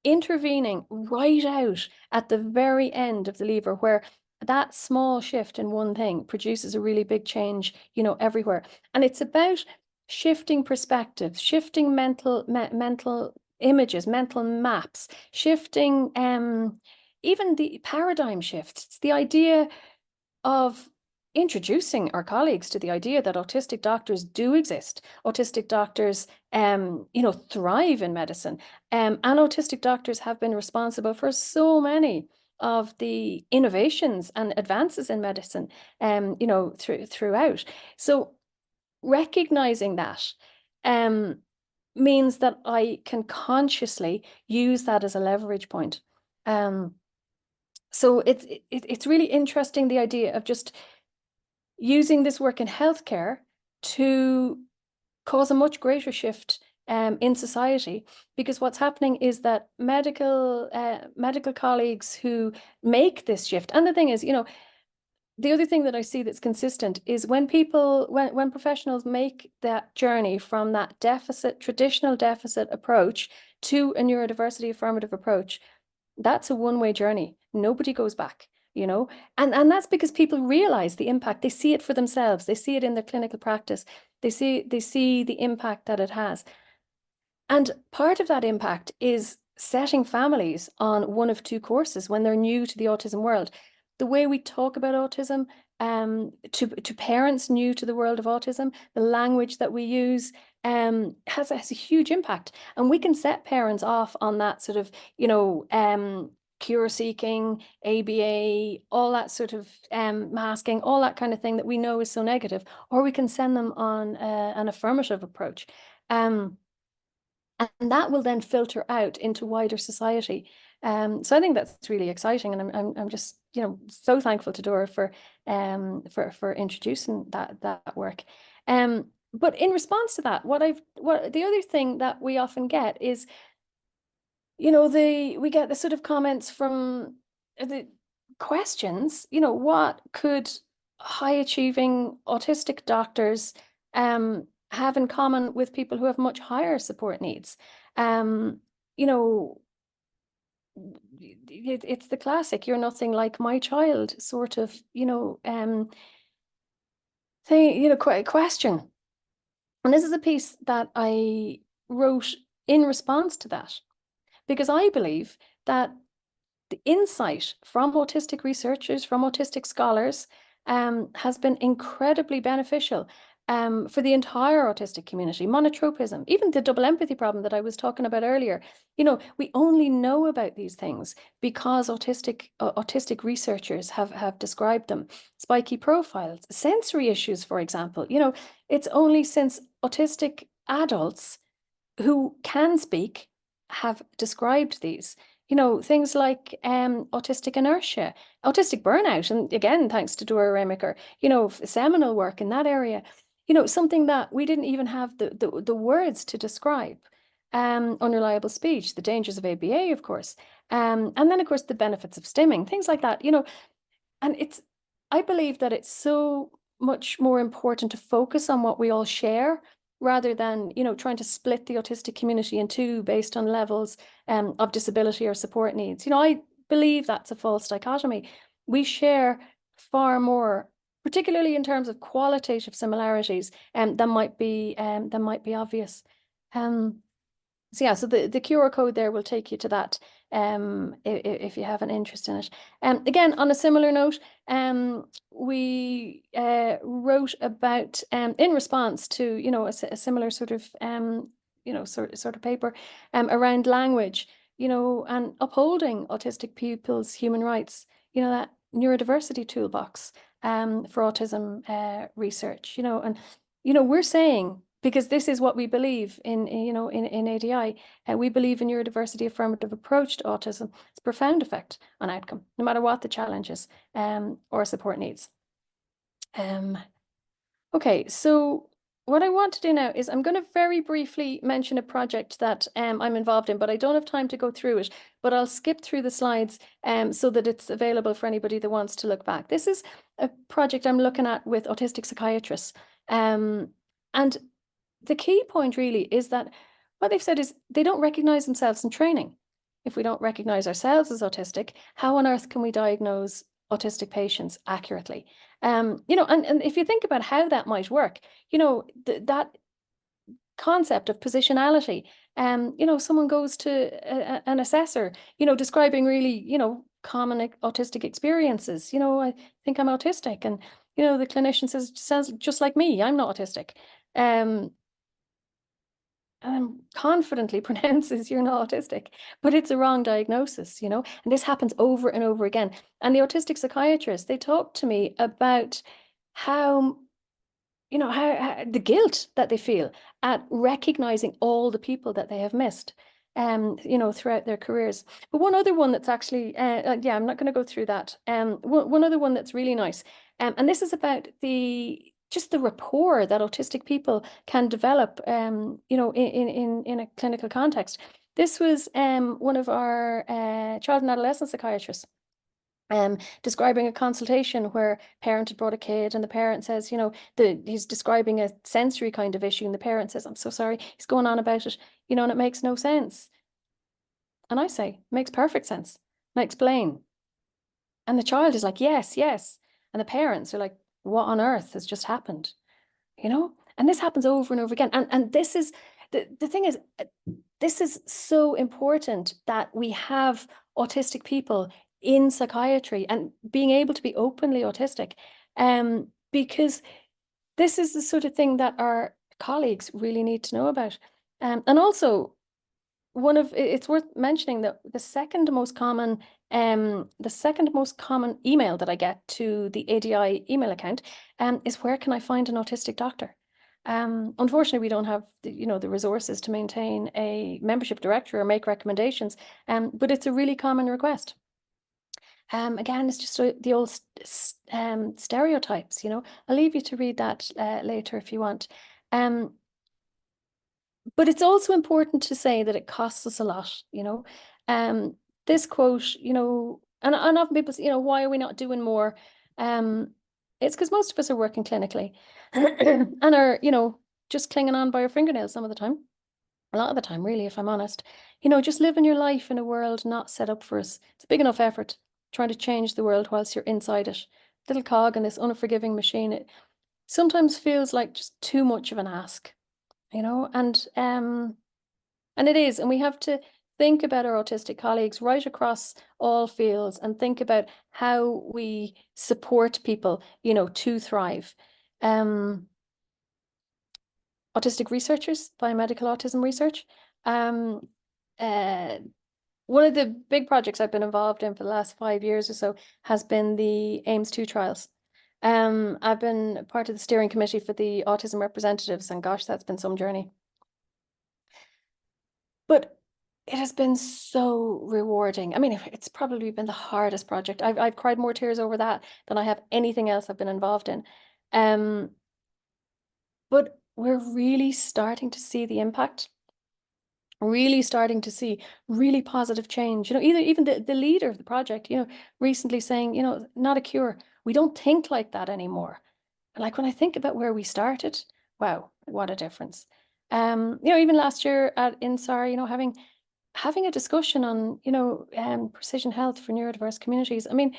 Speaker 2: intervening right out at the very end of the lever, where that small shift in one thing produces a really big change, everywhere. And it's about shifting perspectives, shifting mental images, mental maps, shifting even the paradigm shifts. It's the idea of introducing our colleagues to the idea that autistic doctors do exist. Autistic doctors, thrive in medicine, and autistic doctors have been responsible for so many of the innovations and advances in medicine, throughout. So recognizing that means that I can consciously use that as a leverage point. So it's really interesting, the idea of just using this work in healthcare to cause a much greater shift in society, because what's happening is that medical colleagues who make this shift, and the thing is, the other thing that I see that's consistent is when professionals make that journey from that traditional deficit approach to a neurodiversity affirmative approach, that's a one-way journey. Nobody goes back, and that's because people realize the impact. They see it for themselves. They see it in their clinical practice. They see the impact that it has. And part of that impact is setting families on one of two courses when they're new to the autism world. The way we talk about autism to parents new to the world of autism, the language that we use has a huge impact. And we can set parents off on that sort of, cure seeking, ABA, all that sort of masking, all that kind of thing that we know is so negative, or we can send them on an affirmative approach. And that will then filter out into wider society. So I think that's really exciting, and I'm just, you know, so thankful to Dora for introducing that work. But in response to that, what the other thing that we often get is, you know, we get the sort of comments from the questions, you know, what could high achieving autistic doctors have in common with people who have much higher support needs? You know, it's the classic, you're nothing like my child sort of, you know, thing, you know, question. And this is a piece that I wrote in response to that, because I believe that the insight from autistic researchers, from autistic scholars, has been incredibly beneficial for the entire autistic community. Monotropism, even the double empathy problem that I was talking about earlier. You know, we only know about these things because autistic researchers have described them. Spiky profiles, sensory issues, for example. You know, it's only since autistic adults who can speak have described these. You know, things like autistic inertia, autistic burnout, and again, thanks to Dora Remaker, you know, seminal work in that area. You know, something that we didn't even have the words to describe. Unreliable speech, the dangers of ABA, of course, and then of course the benefits of stimming, things like that. You know, and I believe that it's so much more important to focus on what we all share, rather than, you know, trying to split the autistic community in two based on levels of disability or support needs. You know, I believe that's a false dichotomy. We share far more, particularly in terms of qualitative similarities, than might be obvious. So yeah, so the QR code there will take you to that if you have an interest in it. Again, on a similar note, we wrote about, in response to, you know, a similar sort of, you know, sort of paper around language, you know, and upholding autistic pupils' human rights, you know, that neurodiversity toolbox for autism research, you know, and, you know, we're saying, because this is what we believe in, you know, in ADI, we believe in neurodiversity affirmative approach to autism. It's a profound effect on outcome, no matter what the challenges or support needs. Okay, so what I want to do now is I'm going to very briefly mention a project that I'm involved in, but I don't have time to go through it, but I'll skip through the slides so that it's available for anybody that wants to look back. This is a project I'm looking at with autistic psychiatrists. And the key point really is that what they've said is they don't recognize themselves in training. If we don't recognize ourselves as autistic, how on earth can we diagnose autistic patients accurately? You know, and if you think about how that might work, you know, that concept of positionality, you know, someone goes to an assessor, you know, describing really, you know, common autistic experiences. You know, I think I'm autistic, and, you know, the clinician says, sounds just like me, I'm not autistic. Confidently pronounces you're not autistic, but it's a wrong diagnosis, you know, and this happens over and over again. And the autistic psychiatrists, they talk to me about how, you know, how the guilt that they feel at recognizing all the people that they have missed, you know, throughout their careers. But one other one that's actually, yeah, I'm not going to go through that. One other one that's really nice, and this is about just the rapport that autistic people can develop, you know, in a clinical context. This was one of our child and adolescent psychiatrists describing a consultation where parent had brought a kid, and the parent says, you know, he's describing a sensory kind of issue, and the parent says, I'm so sorry, he's going on about it, you know, and it makes no sense. And I say, makes perfect sense. And I explain. And the child is like, yes, yes. And the parents are like, what on earth has just happened? You know? And this happens over and over again. And this is, the thing is, this is so important that we have autistic people in psychiatry and being able to be openly autistic, because this is the sort of thing that our colleagues really need to know about. And also, it's worth mentioning that the second most common The second most common email that I get to the ADI email account is, where can I find an autistic doctor? Unfortunately, we don't have the resources to maintain a membership directory or make recommendations, but it's a really common request. Again, it's just the old stereotypes, I'll leave you to read that later if you want. But it's also important to say that it costs us a lot, This quote, and often people say, why are we not doing more? It's because most of us are working clinically and are, just clinging on by our fingernails some of the time. A lot of the time, really, if I'm honest. Just living your life in a world not set up for us. It's a big enough effort trying to change the world whilst you're inside it. Little cog in this unforgiving machine. It sometimes feels like just too much of an ask, and it is. And we have to think about our autistic colleagues right across all fields and think about how we support people, to thrive. Autistic researchers, biomedical autism research. One of the big projects I've been involved in for the last 5 years or so has been the AIMS-2 trials. I've been part of the steering committee for the autism representatives, and gosh, that's been some journey. But it has been so rewarding. I mean, it's probably been the hardest project. I've cried more tears over that than I have anything else I've been involved in. But we're really starting to see the impact, really starting to see really positive change. Even the leader of the project, recently saying, not a cure. We don't think like that anymore. And like, when I think about where we started, wow, what a difference. Even last year at INSAR, having a discussion on, precision health for neurodiverse communities. I mean,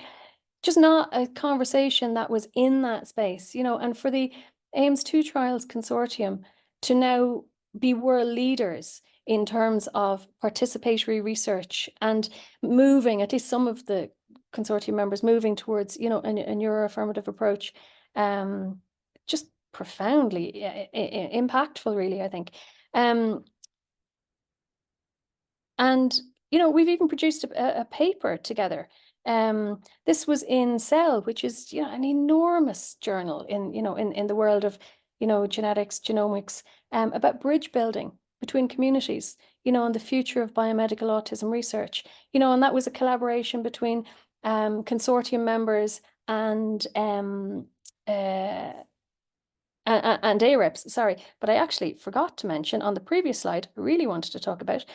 Speaker 2: just not a conversation that was in that space, and for the AIMS-2 Trials Consortium to now be world leaders in terms of participatory research and moving, at least some of the consortium members moving towards, a neuroaffirmative approach, just profoundly impactful, really, I think. And, we've even produced a paper together. This was in Cell, which is, an enormous journal in the world of, genetics, genomics, about bridge building between communities, and the future of biomedical autism research, and that was a collaboration between consortium members and AREPs, sorry, but I actually forgot to mention on the previous slide, I really wanted to talk about,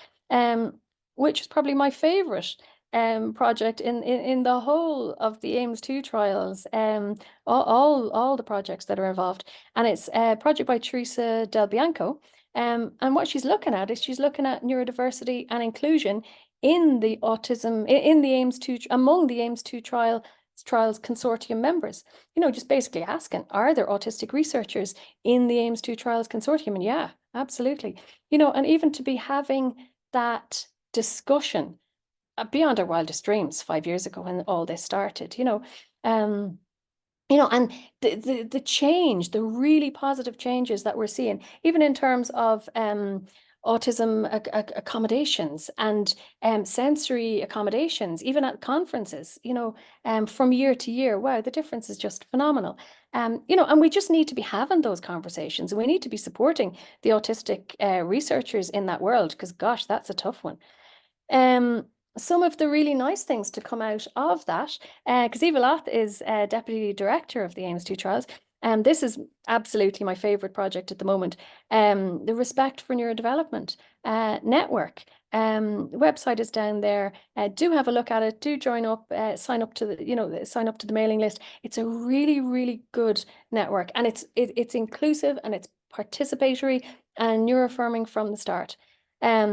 Speaker 2: which is probably my favorite project in the whole of the AIMS-2 trials, all the projects that are involved. And it's a project by Teresa Del Bianco. And what she's looking at is she's looking at neurodiversity and inclusion in the autism, in the AIMS-2, among the AIMS-2 trials consortium members, just basically asking, are there autistic researchers in the AIMS-2 trials consortium? And yeah, absolutely. And even to be having that discussion beyond our wildest dreams 5 years ago when all this started, and the change, the really positive changes that we're seeing, even in terms of autism accommodations and sensory accommodations, even at conferences, from year to year. Wow, the difference is just phenomenal. And we just need to be having those conversations, and we need to be supporting the autistic researchers in that world, because gosh, that's a tough one. Some of the really nice things to come out of that, because Eva Lath is Deputy Director of the AIMS-2 trials, and this is absolutely my favorite project at the moment. The Respect for Neurodevelopment network. The website is down there. Do have a look at it. Do join up. Sign up to the mailing list. It's a really, really good network, and it's inclusive and it's participatory and neuroaffirming from the start,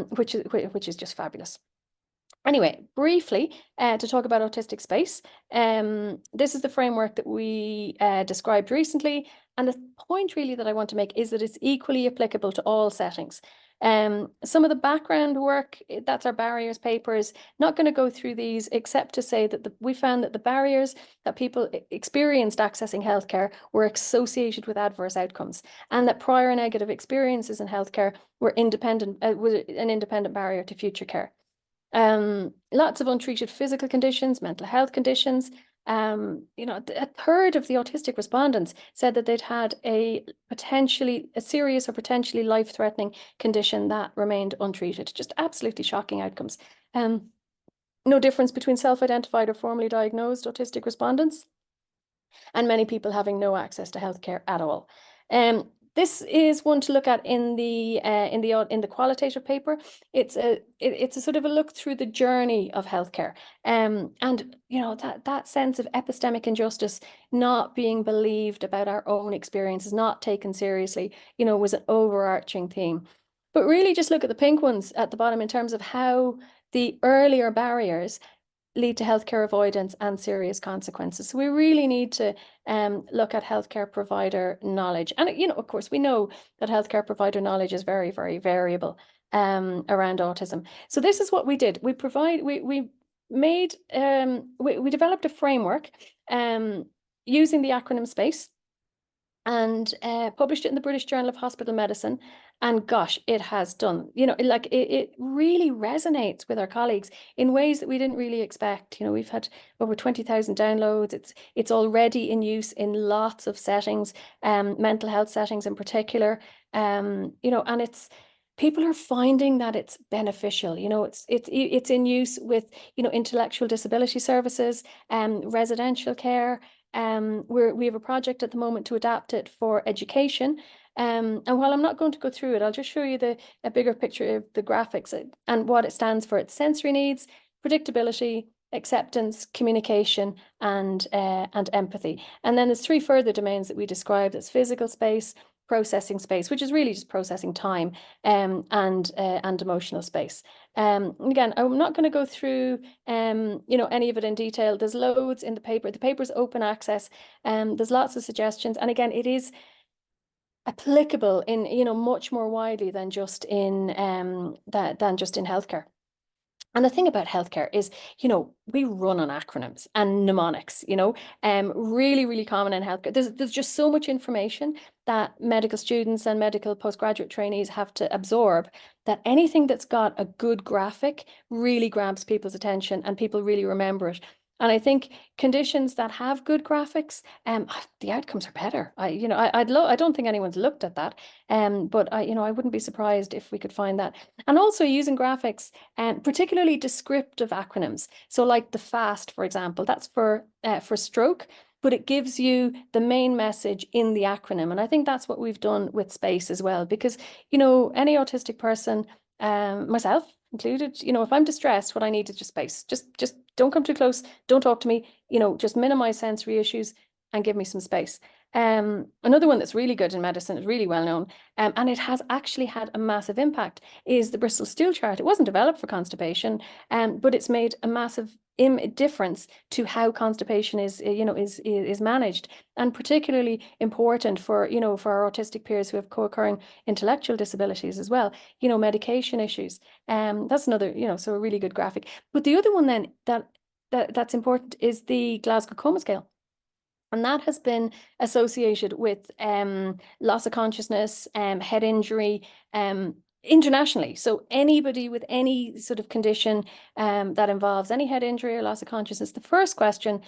Speaker 2: which is just fabulous. Anyway, briefly, to talk about autistic space, this is the framework that we described recently. And the point really that I want to make is that it's equally applicable to all settings. Some of the background work, that's our barriers papers. Not going to go through these except to say that we found that the barriers that people experienced accessing healthcare were associated with adverse outcomes, and that prior negative experiences in healthcare were was an independent barrier to future care. Lots of untreated physical conditions, mental health conditions. A third of the autistic respondents said that they'd had a serious or potentially life-threatening condition that remained untreated. Just absolutely shocking outcomes. No difference between self-identified or formally diagnosed autistic respondents, and many people having no access to healthcare at all. This is one to look at in the qualitative paper. It's a sort of a look through the journey of healthcare, and that sense of epistemic injustice, not being believed about our own experiences, not taken seriously, was an overarching theme. But really, just look at the pink ones at the bottom in terms of how the earlier barriers lead to healthcare avoidance and serious consequences. So we really need to look at healthcare provider knowledge. And, of course, we know that healthcare provider knowledge is very, very variable around autism. So this is what we did. We developed a framework using the acronym SPACE, and published it in the British Journal of Hospital Medicine. And gosh, it has done, it really resonates with our colleagues in ways that we didn't really expect. We've had over 20,000 downloads. It's already in use in lots of settings, mental health settings in particular. And people are finding that it's beneficial. It's in use with, intellectual disability services, residential care. We have a project at the moment to adapt it for education. And while I'm not going to go through it, I'll just show you a bigger picture of the graphics and what it stands for. It's sensory needs, predictability, acceptance, communication, and empathy. And then there's 3 further domains that we describe. That's physical space, processing space, which is really just processing time, and emotional space. Again, I'm not going to go through any of it in detail. There's loads in the paper. The paper's open access. There's lots of suggestions, and again, it is applicable in much more widely than just in healthcare. And the thing about healthcare is, we run on acronyms and mnemonics, really, really common in healthcare. There's just so much information that medical students and medical postgraduate trainees have to absorb, that anything that's got a good graphic really grabs people's attention and people really remember it. And I think conditions that have good graphics, the outcomes are better. I don't think anyone's looked at that, but I wouldn't be surprised if we could find that. And also using graphics, and particularly descriptive acronyms. So like the FAST, for example, that's for stroke, but it gives you the main message in the acronym. And I think that's what we've done with SPACE as well, because any autistic person, myself included, if I'm distressed, what I need is just space. Just don't come too close, don't talk to me, just minimize sensory issues and give me some space. Another one that's really good in medicine, is really well known, and it has actually had a massive impact, is the Bristol stool chart. It wasn't developed for constipation, but it's made a massive difference to how constipation is managed, and particularly important for our autistic peers who have co-occurring intellectual disabilities as well, medication issues. That's another, so a really good graphic. But the other one then that's important is the Glasgow Coma Scale. And that has been associated with loss of consciousness, head injury, internationally. So anybody with any sort of condition that involves any head injury or loss of consciousness, the first question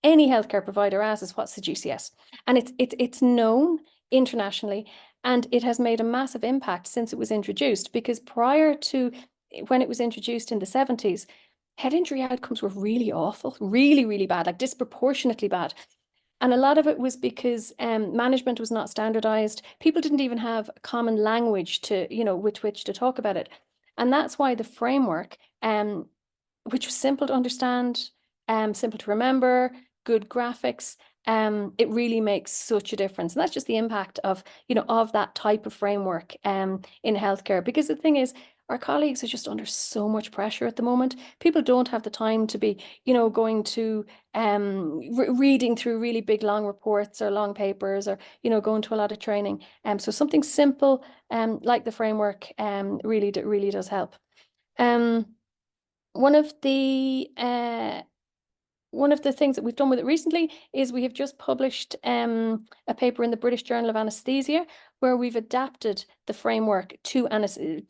Speaker 2: any healthcare provider asks is, what's the GCS? And it's known internationally, and it has made a massive impact since it was introduced, because prior to when it was introduced in the 70s, head injury outcomes were really awful, really, really bad, like disproportionately bad. And a lot of it was because management was not standardized. People didn't even have a common language to, with which to talk about it. And that's why the framework, which was simple to understand, simple to remember, good graphics, it really makes such a difference. And that's just the impact of, of that type of framework in healthcare. Because the thing is, our colleagues are just under so much pressure at the moment. People don't have the time to be, going to reading through really big long reports or long papers, or going to a lot of training. So something simple like the framework really does help. One of the one of the things that we've done with it recently is we have just published a paper in the British Journal of Anaesthesia, where we've adapted the framework to anesthesia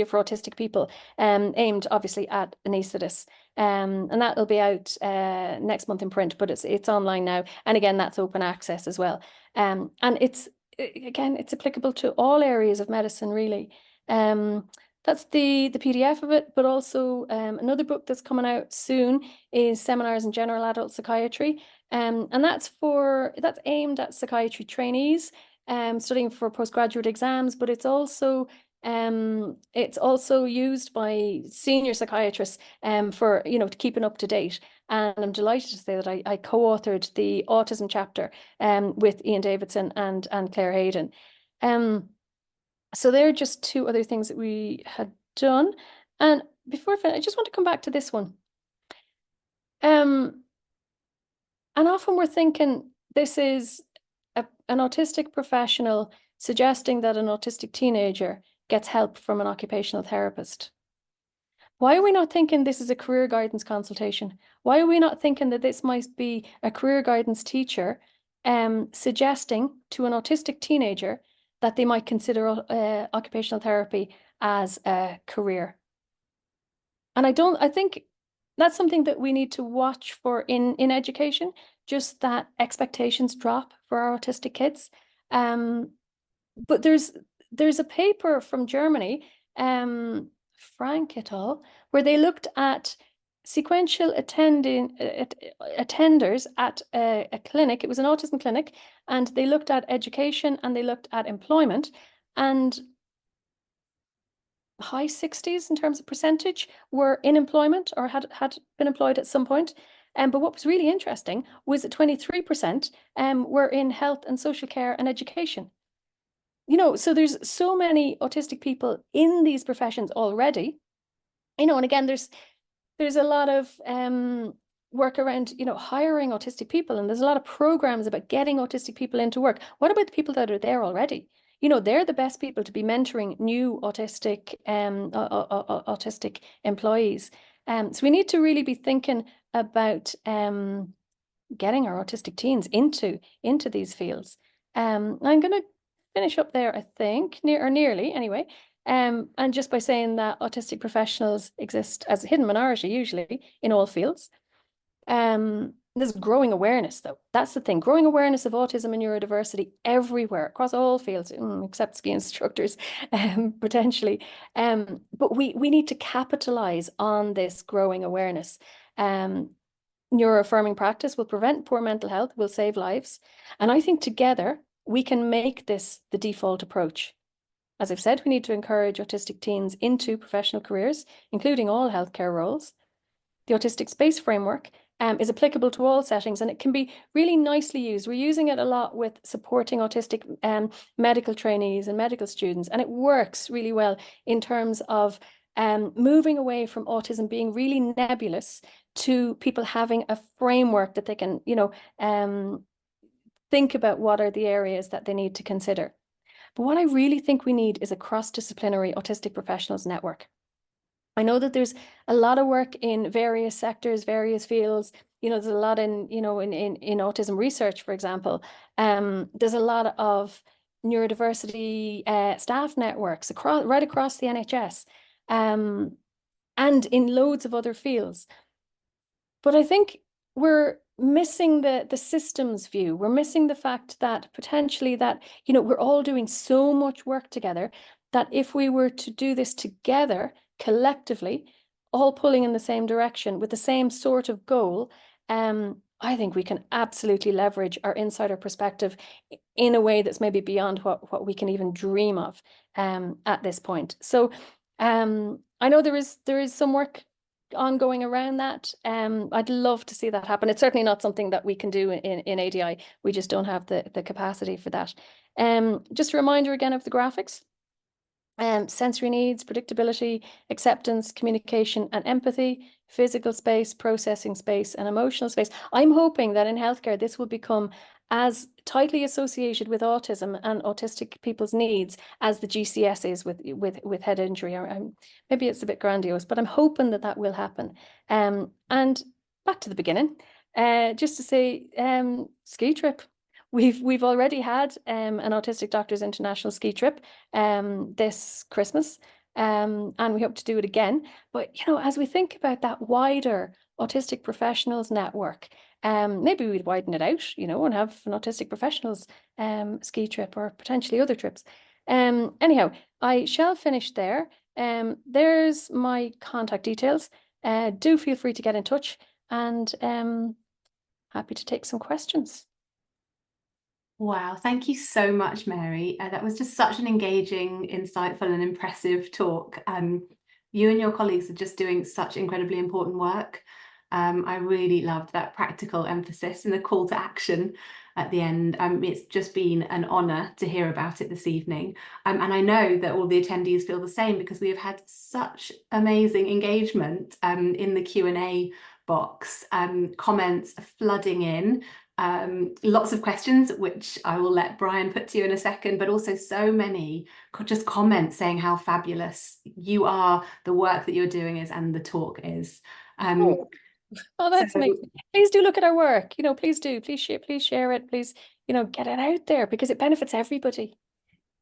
Speaker 2: for autistic people, aimed obviously at anaesthetists. And that'll be out next month in print, but it's online now. And again, that's open access as well. And it's applicable to all areas of medicine, really. That's the PDF of it, but also another book that's coming out soon is Seminars in General Adult Psychiatry. And that's aimed at psychiatry trainees studying for postgraduate exams, but it's also used by senior psychiatrists for, to keep it up to date. And I'm delighted to say that I co-authored the autism chapter with Ian Davidson and Claire Hayden. So there are just two other things that we had done. And before I finish, I just want to come back to this one. And often we're thinking this is an autistic professional suggesting that an autistic teenager gets help from an occupational therapist. Why are we not thinking this is a career guidance consultation? Why are we not thinking that this might be a career guidance teacher suggesting to an autistic teenager that they might consider occupational therapy as a career? And I think that's something that we need to watch for in education, just that expectations drop for our autistic kids. But there's a paper from Germany, Frank et al., where they looked at sequential attenders at a clinic. It was an autism clinic, and they looked at education and they looked at employment, and high 60s in terms of percentage were in employment or had been employed at some point. But what was really interesting was that 23% were in health and social care and education. So there's so many autistic people in these professions already, and again, there's a lot of work around, hiring autistic people, and there's a lot of programs about getting autistic people into work. What about the people that are there already? They're the best people to be mentoring new autistic employees. So we need to really be thinking about getting our autistic teens into these fields. I'm going to finish up there, I think, nearly anyway. And just by saying that autistic professionals exist as a hidden minority, usually in all fields. There's growing awareness, though. That's the thing. Growing awareness of autism and neurodiversity everywhere, across all fields, except ski instructors, potentially. But we need to capitalize on this growing awareness. Neuroaffirming practice will prevent poor mental health, will save lives. And I think together we can make this the default approach. As I've said, we need to encourage autistic teens into professional careers, including all healthcare roles. The Autistic Space Framework is applicable to all settings, and it can be really nicely used. We're using it a lot with supporting autistic medical trainees and medical students, and it works really well in terms of moving away from autism being really nebulous to people having a framework that they can, think about what are the areas that they need to consider. But what I really think we need is a cross-disciplinary autistic professionals network. I know that there's a lot of work in various sectors, various fields. There's a lot in autism research, for example. There's a lot of neurodiversity staff networks right across the NHS, and in loads of other fields. But I think we're missing the systems view. We're missing the fact that potentially that, we're all doing so much work together that if we were to do this together, collectively, all pulling in the same direction with the same sort of goal, I think we can absolutely leverage our insider perspective in a way that's maybe beyond what we can even dream of at this point. So I know there is some work ongoing around that. I'd love to see that happen. It's certainly not something that we can do in ADI. We just don't have the capacity for that. Just a reminder again of the graphics. Sensory needs, predictability, acceptance, communication and empathy, physical space, processing space and emotional space. I'm hoping that in healthcare this will become as tightly associated with autism and autistic people's needs as the GCS is with head injury. Maybe it's a bit grandiose, but I'm hoping that will happen. And back to the beginning, just to say, ski trip. We've already had an Autistic Doctors International ski trip this Christmas, and we hope to do it again. But as we think about that wider autistic professionals network, maybe we'd widen it out, and have an autistic professionals ski trip or potentially other trips. Anyhow, I shall finish there. There's my contact details. Do feel free to get in touch, and happy to take some questions.
Speaker 1: Wow, thank you so much, Mary. That was just such an engaging, insightful and impressive talk. You and your colleagues are just doing such incredibly important work. I really loved that practical emphasis and the call to action at the end. It's just been an honour to hear about it this evening. And I know that all the attendees feel the same, because we have had such amazing engagement in the Q&A box, comments flooding in. Lots of questions, which I will let Brian put to you in a second, but also so many just comments saying how fabulous you are, the work that you're doing is, and the talk is.
Speaker 2: That's
Speaker 1: So,
Speaker 2: amazing. Please do look at our work. Please do. Please share it. Please, get it out there, because it benefits everybody.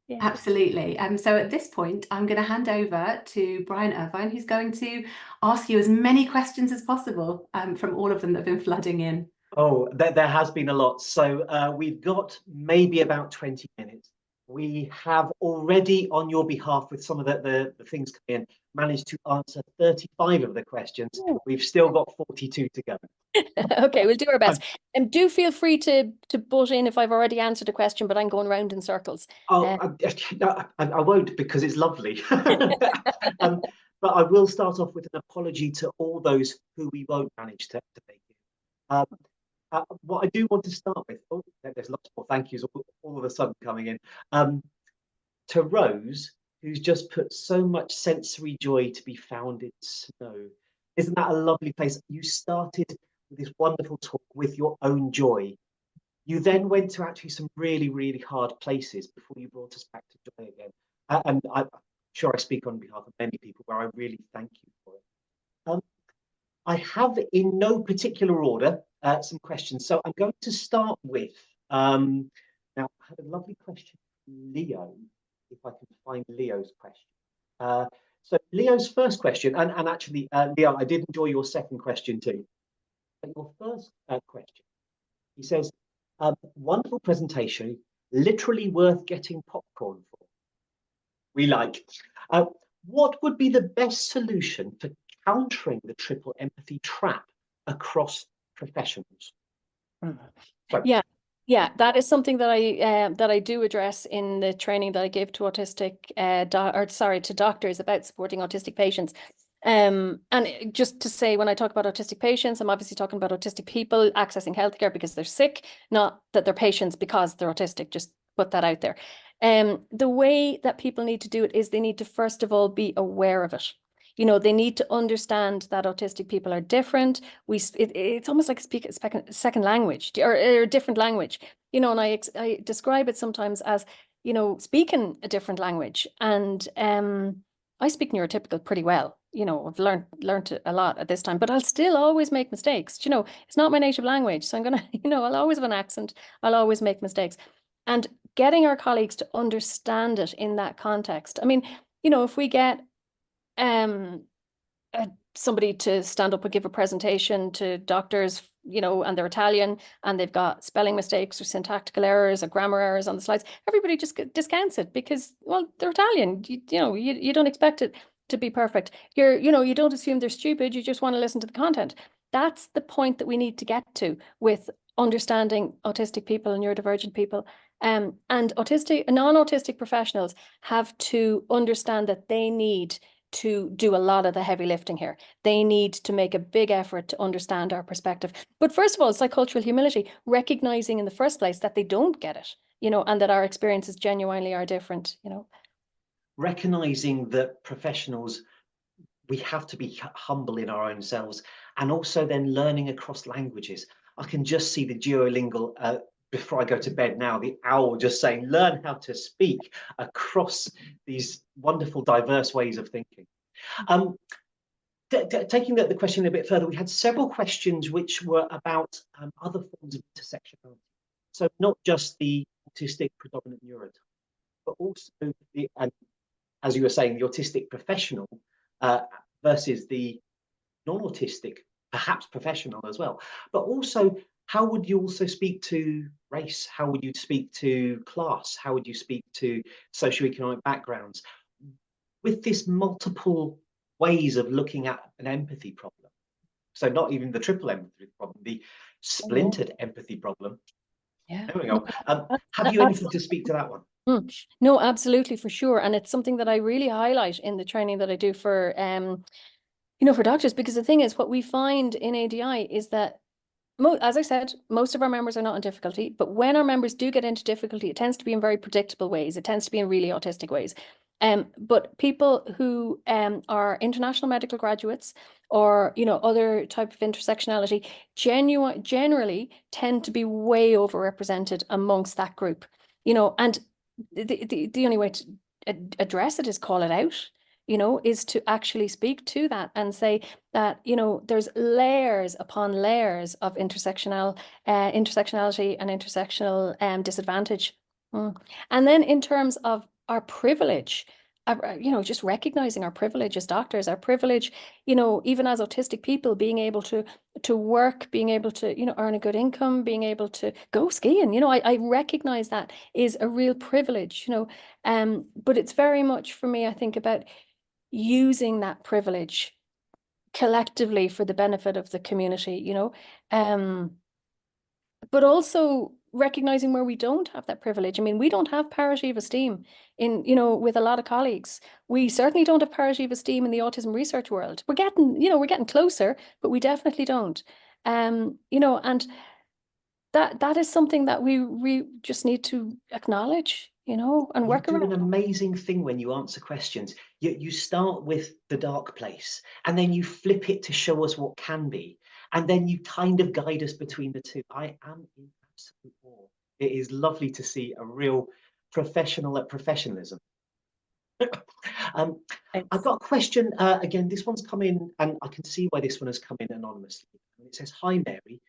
Speaker 2: Yeah.
Speaker 1: absolutely. So at this point, I'm going to hand over to Brian Irvine, who's going to ask you as many questions as possible from all of them that have been flooding in.
Speaker 3: Oh, there has been a lot. So we've got maybe about 20 minutes. We have already, on your behalf, with some of the things coming in, managed to answer 35 of the questions. We've still got 42 to go.
Speaker 2: Okay, we'll do our best. And do feel free to butt in if I've already answered a question, but I'm going round in circles.
Speaker 3: Oh, I won't, because it's lovely. But I will start off with an apology to all those who we won't manage to make it. What I do want to start with, there's lots more thank yous all of a sudden coming in, to Rose, who's just put so much sensory joy to be found in snow. Isn't that a lovely place? You started with this wonderful talk with your own joy. You then went to actually some really, really hard places before you brought us back to joy again. And I'm sure I speak on behalf of many people where I really thank you for it. I have, in no particular order, some questions. So I'm going to start with, now I had a lovely question from Leo, if I can find Leo's question. So Leo's first question, and actually, Leo, I did enjoy your second question too. But your first question, he says, wonderful presentation, literally worth getting popcorn for. We like. What would be the best solution for countering the triple empathy trap across professionals?
Speaker 2: Yeah, that is something that I do address in the training that I give to to doctors about supporting autistic patients. And just to say, when I talk about autistic patients, I'm obviously talking about autistic people accessing healthcare because they're sick, not that they're patients because they're autistic. Just put that out there. The way that people need to do it is they need to first of all be aware of it. They need to understand that autistic people are different. It's almost like speak a second language or a different language. And I describe it sometimes as, speaking a different language. And I speak neurotypical pretty well. I've learned a lot at this time, but I'll still always make mistakes. It's not my native language. So I'm gonna, I'll always have an accent. I'll always make mistakes. And getting our colleagues to understand it in that context. I mean, if we get somebody to stand up and give a presentation to doctors, and they're Italian and they've got spelling mistakes or syntactical errors or grammar errors on the slides, everybody just discounts it because, well, they're Italian. You don't expect it to be perfect. You don't assume they're stupid. You just want to listen to the content. That's the point that we need to get to with understanding autistic people and neurodivergent people. And non-autistic professionals have to understand that they need to do a lot of the heavy lifting here. They need to make a big effort to understand our perspective. But first of all, it's like cultural humility, recognizing in the first place that they don't get it, and that our experiences genuinely are different,
Speaker 3: Recognizing that professionals, we have to be humble in our own selves, and also then learning across languages. I can just see the Duolingo before I go to bed now, the owl just saying, learn how to speak across these wonderful, diverse ways of thinking. taking the question a bit further, we had several questions which were about other forms of intersectionality. So not just the autistic predominant neurotype, but also and as you were saying, the autistic professional versus the non-autistic, perhaps professional as well. But also, how would you also speak to race? How would you speak to class? How would you speak to socioeconomic backgrounds? With this multiple ways of looking at an empathy problem. So not even the triple empathy problem, the splintered empathy problem.
Speaker 2: Yeah.
Speaker 3: There we go.
Speaker 2: No,
Speaker 3: Have you anything to speak to that one?
Speaker 2: No, absolutely, for sure. And it's something that I really highlight in the training that I do for, for doctors, because the thing is, what we find in ADI is that, as I said, most of our members are not in difficulty, but when our members do get into difficulty, it tends to be in very predictable ways. It tends to be in really autistic ways. But people who are international medical graduates or, other type of intersectionality generally tend to be way overrepresented amongst that group, and the only way to address it is call it out, is to actually speak to that and say that, there's layers upon layers of intersectionality and intersectional disadvantage. And then in terms of our privilege, just recognizing our privilege as doctors, our privilege, even as autistic people, being able to work, being able to, earn a good income, being able to go skiing, I recognize that is a real privilege, but it's very much for me, I think, about using that privilege collectively for the benefit of the community, but also recognizing where we don't have that privilege. I mean, we don't have parity of esteem with a lot of colleagues. We certainly don't have parity of esteem in the autism research world. We're getting closer, but we definitely don't. And that is something that we just need to acknowledge, and work around.
Speaker 3: You do an amazing thing when you answer questions. You start with the dark place, and then you flip it to show us what can be, and then you kind of guide us between the two. I am in absolute awe. It is lovely to see a real professional at professionalism. I've got a question. Again, this one's come in, and I can see why this one has come in anonymously. It says, "Hi, Mary,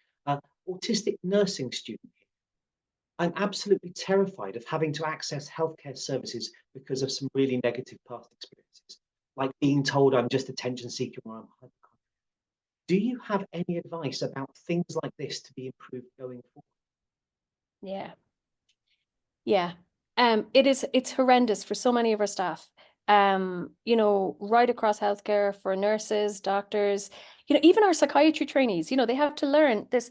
Speaker 3: autistic nursing student here. I'm absolutely terrified of having to access healthcare services because of some really negative past experiences, like being told I'm just attention seeking or I'm hypochondriac. Do you have any advice about things like this to be improved going forward?"
Speaker 2: Yeah. It's horrendous for so many of our staff. Right across healthcare, for nurses, doctors, even our psychiatry trainees, they have to learn this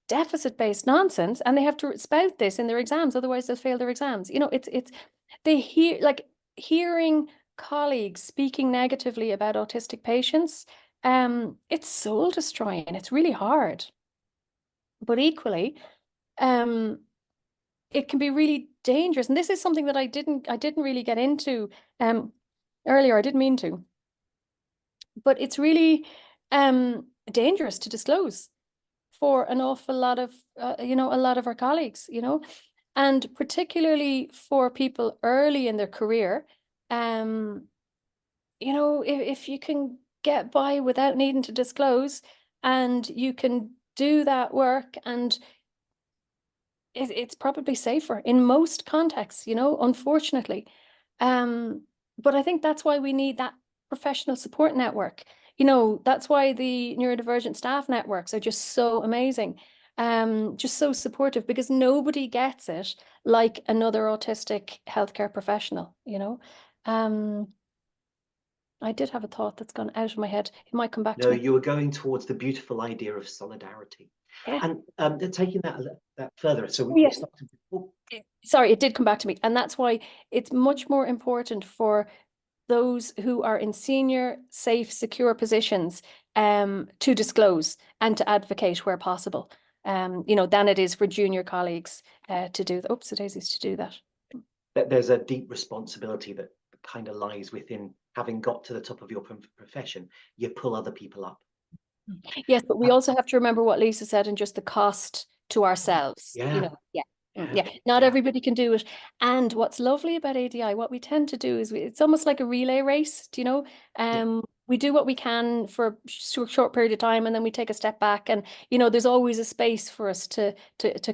Speaker 2: deficit-based nonsense, and they have to spout this in their exams, otherwise they'll fail their exams. Hearing colleagues speaking negatively about autistic patients, it's soul destroying. It's really hard. But equally, it can be really dangerous. And this is something that I didn't really get into earlier. I didn't mean to. But it's really dangerous to disclose for an awful lot of, a lot of our colleagues, and particularly for people early in their career, if you can get by without needing to disclose, and you can do that work, and it's probably safer in most contexts, unfortunately. But I think that's why we need that professional support network. That's why the neurodivergent staff networks are just so amazing, just so supportive, because nobody gets it like another autistic healthcare professional, I did have a thought that's gone out of my head. It might come back to me.
Speaker 3: No, you were going towards the beautiful idea of solidarity.
Speaker 2: Yeah.
Speaker 3: And they're taking that further. So
Speaker 2: Yeah. Sorry, it did come back to me. And that's why it's much more important for those who are in senior, safe, secure positions to disclose and to advocate where possible, than it is for junior colleagues to do that. Oops, daisies to do that.
Speaker 3: There's a deep responsibility that kind of lies within having got to the top of your profession. You pull other people up.
Speaker 2: Yes, but we also have to remember what Lisa said, and just the cost to ourselves.
Speaker 3: Yeah.
Speaker 2: Not everybody can do it. And what's lovely about ADI, what we tend to do is it's almost like a relay race, we do what we can for a short period of time, and then we take a step back, and you know, there's always a space for us to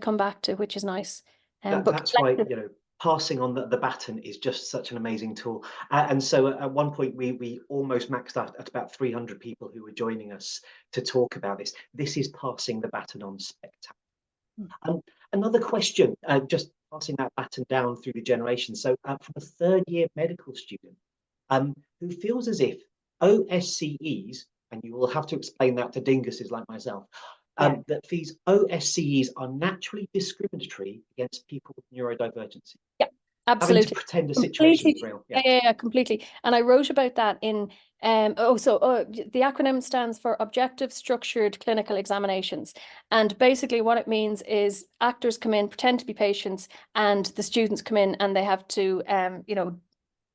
Speaker 2: come back to, which is nice. But
Speaker 3: That's why, you know, passing on the baton is just such an amazing tool. And so at one point we almost maxed out at about 300 people who were joining us to talk about this. This is passing the baton on spectacular. Another question, just passing that baton down through the generation. So from a third-year medical student who feels as if OSCEs, and you will have to explain that to dinguses like myself, that these OSCEs are naturally discriminatory against people with neurodivergency.
Speaker 2: Yeah, absolutely.
Speaker 3: Having to pretend a situation is real.
Speaker 2: Yeah, completely. And I wrote about that in, the acronym stands for Objective Structured Clinical Examinations. And basically what it means is actors come in, pretend to be patients, and the students come in and they have to, you know,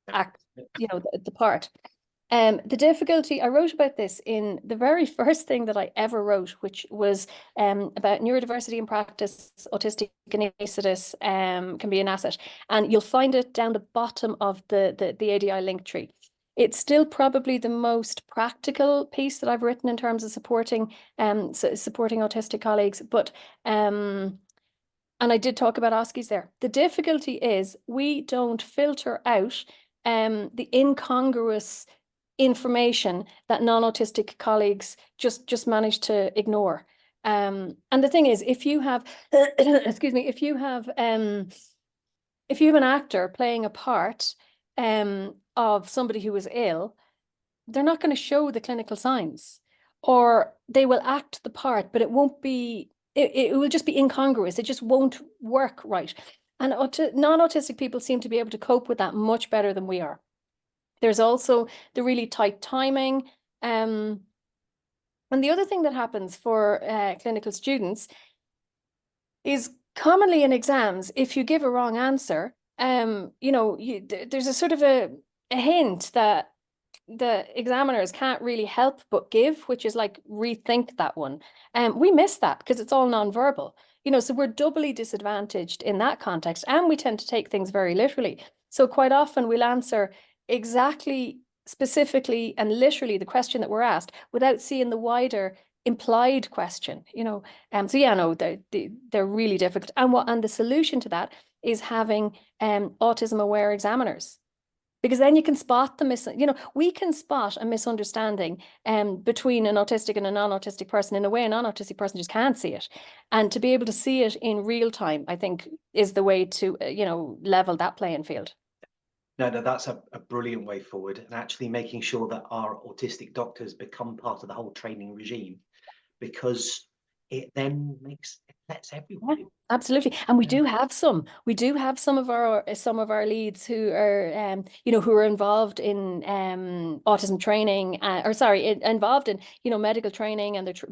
Speaker 2: act, you know, the part. The difficulty, I wrote about this in the very first thing that I ever wrote, which was about neurodiversity in practice, autistic anaesthetists can be an asset. And you'll find it down the bottom of the ADI link tree. It's still probably the most practical piece that I've written in terms of supporting autistic colleagues. But and I did talk about OSCEs there. The difficulty is we don't filter out the incongruous information that non-autistic colleagues just manage to ignore. And the thing is, if you have, excuse me, if you have an actor playing a part of somebody who is ill, they're not going to show the clinical signs, or they will act the part, but it won't be, it will just be incongruous. It just won't work right. And non-autistic people seem to be able to cope with that much better than we are. There's also the really tight timing. And the other thing that happens for clinical students is commonly in exams, if you give a wrong answer, you know, there's a sort of a hint that the examiners can't really help but give, which is like, rethink that one. We miss that because it's all nonverbal, you know, so we're doubly disadvantaged in that context, and we tend to take things very literally. So quite often we'll answer exactly, specifically, and literally the question that we're asked without seeing the wider implied question, you know. So yeah, no, they're really difficult. And the solution to that is having autism aware examiners, because then you can spot the you know, we can spot a misunderstanding between an autistic and a non-autistic person in a way a non-autistic person just can't see it. And to be able to see it in real time, I think, is the way to, you know, level that playing field.
Speaker 3: No, that's a brilliant way forward, and actually making sure that our autistic doctors become part of the whole training regime, because it then lets everyone in.
Speaker 2: Absolutely. And we do have some of our leads who are you know, who are involved in autism training, involved in, you know, medical training, and the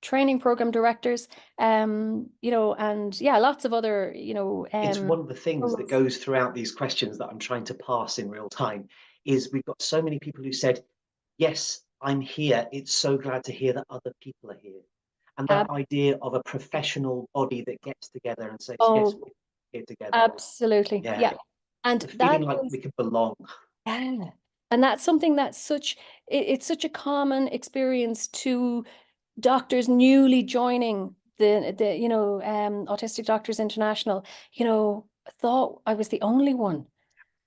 Speaker 2: training program directors, you know, and yeah, lots of other, you know,
Speaker 3: it's one of the things that goes throughout these questions that I'm trying to pass in real time, is we've got so many people who said, yes, I'm here, it's so glad to hear that other people are here. And that idea of a professional body that gets together and says, yes, we're here together.
Speaker 2: Absolutely. Yeah. And
Speaker 3: the feeling like we can belong.
Speaker 2: Yeah. And that's something that's it's such a common experience to doctors newly joining the you know, Autistic Doctors International. You know, thought I was the only one.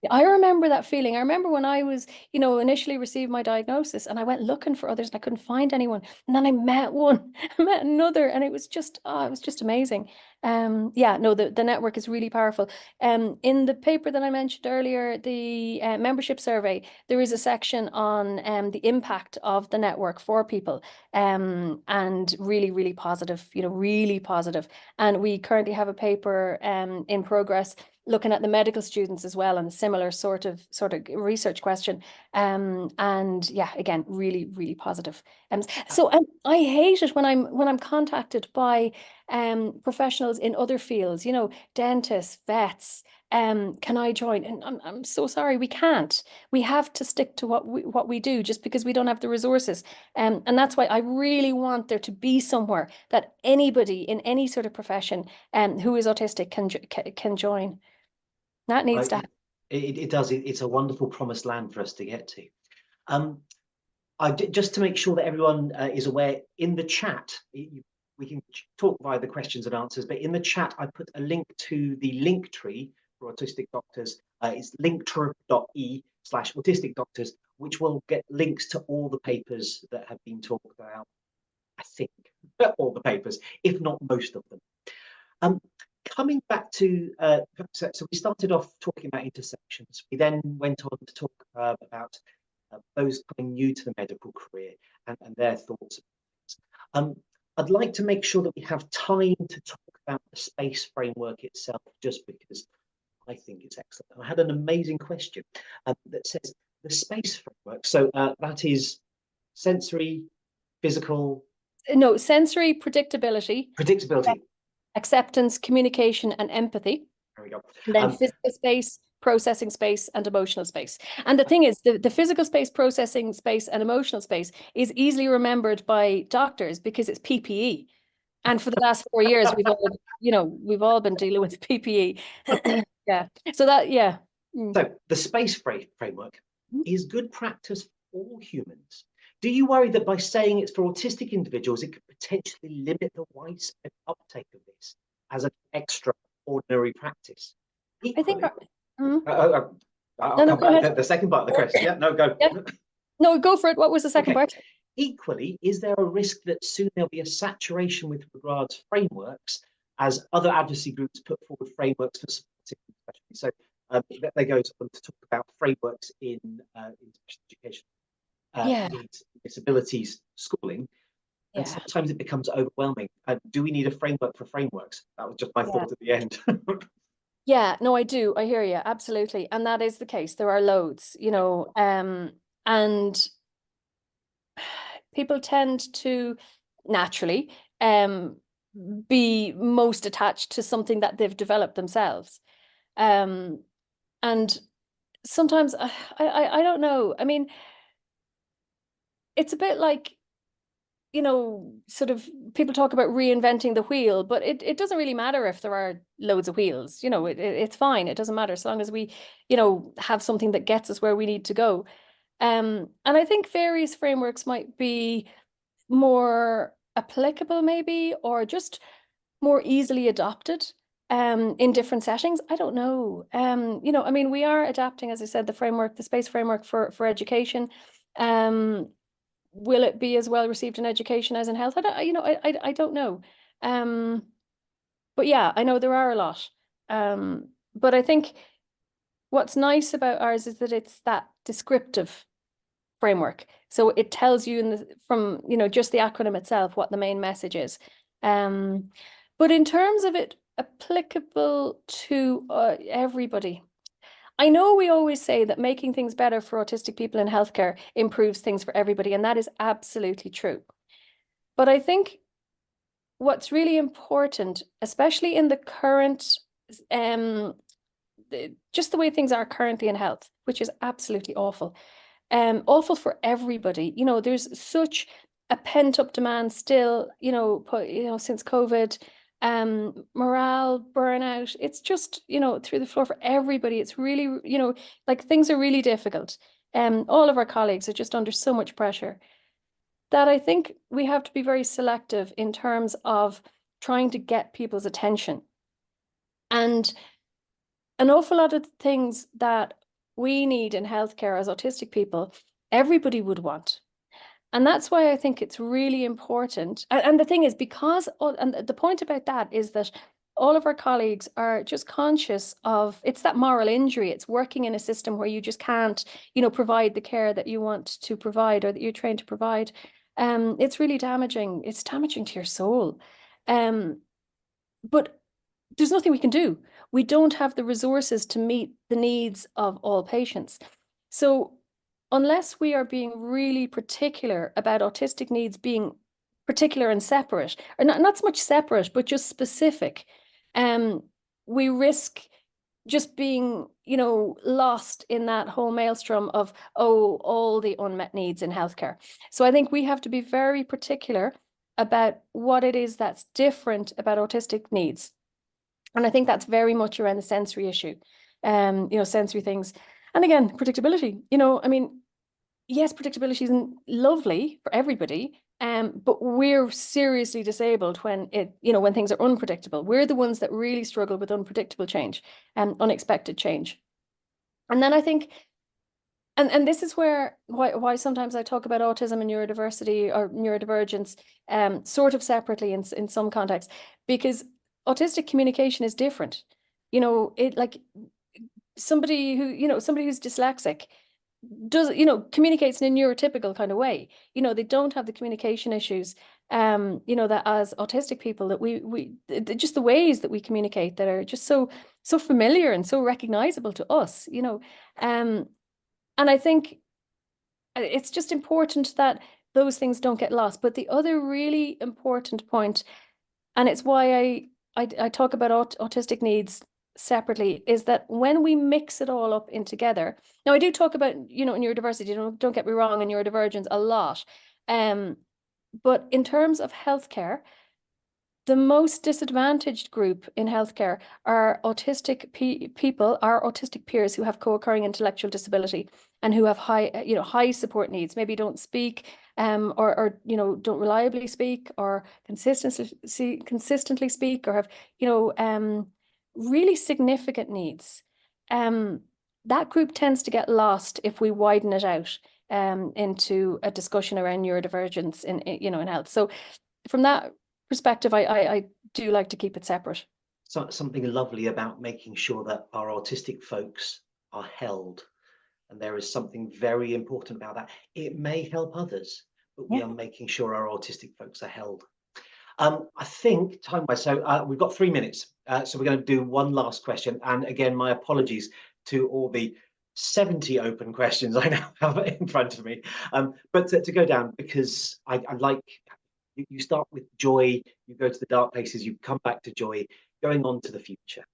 Speaker 2: I remember that feeling. I remember when I was, you know, initially received my diagnosis, and I went looking for others and I couldn't find anyone. And then I met one, I met another, and it was just amazing. Yeah, no, the network is really powerful. In the paper that I mentioned earlier, the membership survey, there is a section on the impact of the network for people, and really, really positive, you know, really positive. And we currently have a paper in progress looking at the medical students as well, and a similar sort of research question. And yeah, again, really, really positive. So I hate it when I'm contacted by professionals in other fields, you know, dentists, vets. Can I join? And I'm so sorry, we can't. We have to stick to what we do, just because we don't have the resources. And that's why I really want there to be somewhere that anybody in any sort of profession who is autistic can join. That needs to happen.
Speaker 3: It does. It's a wonderful promised land for us to get to. Just to make sure that everyone is aware, in the chat, we can talk via the questions and answers, but in the chat, I put a link to the link tree for Autistic Doctors. It's linktree.e/Autistic Doctors, which will get links to all the papers that have been talked about. I think all the papers, if not most of them. Coming back to, so we started off talking about intersections. We then went on to talk about those coming new to the medical career and their thoughts. I'd like to make sure that we have time to talk about the space framework itself, just because I think it's excellent. I had an amazing question that says the space framework. So that is sensory, physical.
Speaker 2: No, sensory, predictability, acceptance, communication, and empathy.
Speaker 3: There we go.
Speaker 2: And then physical space, processing space, and emotional space. And the thing is, the physical space, processing space, and emotional space is easily remembered by doctors because it's PPE. And for the last 4 years, we've all, we've all been dealing with PPE. Yeah. So that, yeah.
Speaker 3: So the space framework is good practice for all humans. Do you worry that by saying it's for autistic individuals, it could potentially limit the widespread uptake of this as an extraordinary practice? Equally, I think. I'll come back to the second part of the question. Yeah, no, go.
Speaker 2: Yeah. No, go for it. What was the second part?
Speaker 3: Equally, is there a risk that soon there'll be a saturation with regards to frameworks as other advocacy groups put forward frameworks for supporting, especially? So they go on to talk about frameworks in special education, needs, disabilities, schooling, and sometimes it becomes overwhelming. Do we need a framework for frameworks? That was just my thought at the end.
Speaker 2: Yeah, no, I do. I hear you. Absolutely. And that is the case. There are loads, and people tend to naturally be most attached to something that they've developed themselves. And sometimes I don't know. I mean, it's a bit like, sort of people talk about reinventing the wheel, but it doesn't really matter if there are loads of wheels. It's fine. It doesn't matter as long as we, have something that gets us where we need to go. And I think various frameworks might be more applicable maybe, or just more easily adopted in different settings. I don't know. I mean, we are adapting, as I said, the space framework for education. Will it be as well received in education as in health? I don't know. But yeah, I know there are a lot. But I think what's nice about ours is that it's that descriptive framework. So it tells you from just the acronym itself what the main message is. But in terms of it applicable to everybody, I know we always say that making things better for autistic people in healthcare improves things for everybody, and that is absolutely true. But I think what's really important, especially in the current, just the way things are currently in health, which is absolutely awful. Awful for everybody. There's such a pent-up demand still, since COVID. Morale, burnout, it's just, through the floor for everybody. It's really, like things are really difficult. All of our colleagues are just under so much pressure that I think we have to be very selective in terms of trying to get people's attention. And an awful lot of things that we need in healthcare as autistic people, everybody would want. And that's why I think it's really important. And the thing is, and the point about that is that all of our colleagues are just conscious of, it's that moral injury. It's working in a system where you just can't, provide the care that you want to provide or that you're trained to provide. It's really damaging. It's damaging to your soul. But there's nothing we can do. We don't have the resources to meet the needs of all patients. So unless we are being really particular about autistic needs being particular and separate, or not so much separate, but just specific, we risk just being, lost in that whole maelstrom of, all the unmet needs in healthcare. So I think we have to be very particular about what it is that's different about autistic needs. And I think that's very much around the sensory issue. sensory things. And again, predictability, I mean, yes, predictability isn't lovely for everybody, but we're seriously disabled when when things are unpredictable. We're the ones that really struggle with unpredictable change and unexpected change. And then I think, and this is why sometimes I talk about autism and neurodiversity or neurodivergence sort of separately in some contexts, because autistic communication is different. Somebody who's dyslexic does, communicates in a neurotypical kind of way. They don't have the communication issues, that as autistic people that we just the ways that we communicate that are just so familiar and so recognizable to us, and I think it's just important that those things don't get lost. But the other really important point, and it's why I talk about autistic needs separately, is that when we mix it all up in together. Now, I do talk about, neurodiversity, don't get me wrong, and neurodivergence a lot. But in terms of healthcare, the most disadvantaged group in healthcare are autistic people, are autistic peers who have co-occurring intellectual disability and who have high support needs, maybe don't speak, or don't reliably speak or consistently speak, or have, really significant needs. That group tends to get lost if we widen it out into a discussion around neurodivergence in health. So from that perspective, I do like to keep it separate.
Speaker 3: So something lovely about making sure that our autistic folks are held, and there is something very important about that. It may help others, but we are making sure our autistic folks are held. I think time-wise, so we've got 3 minutes, so we're going to do one last question. And again, my apologies to all the 70 open questions I now have in front of me, but to go down, because I like. You start with joy, you go to the dark places, you come back to joy, going on to the future.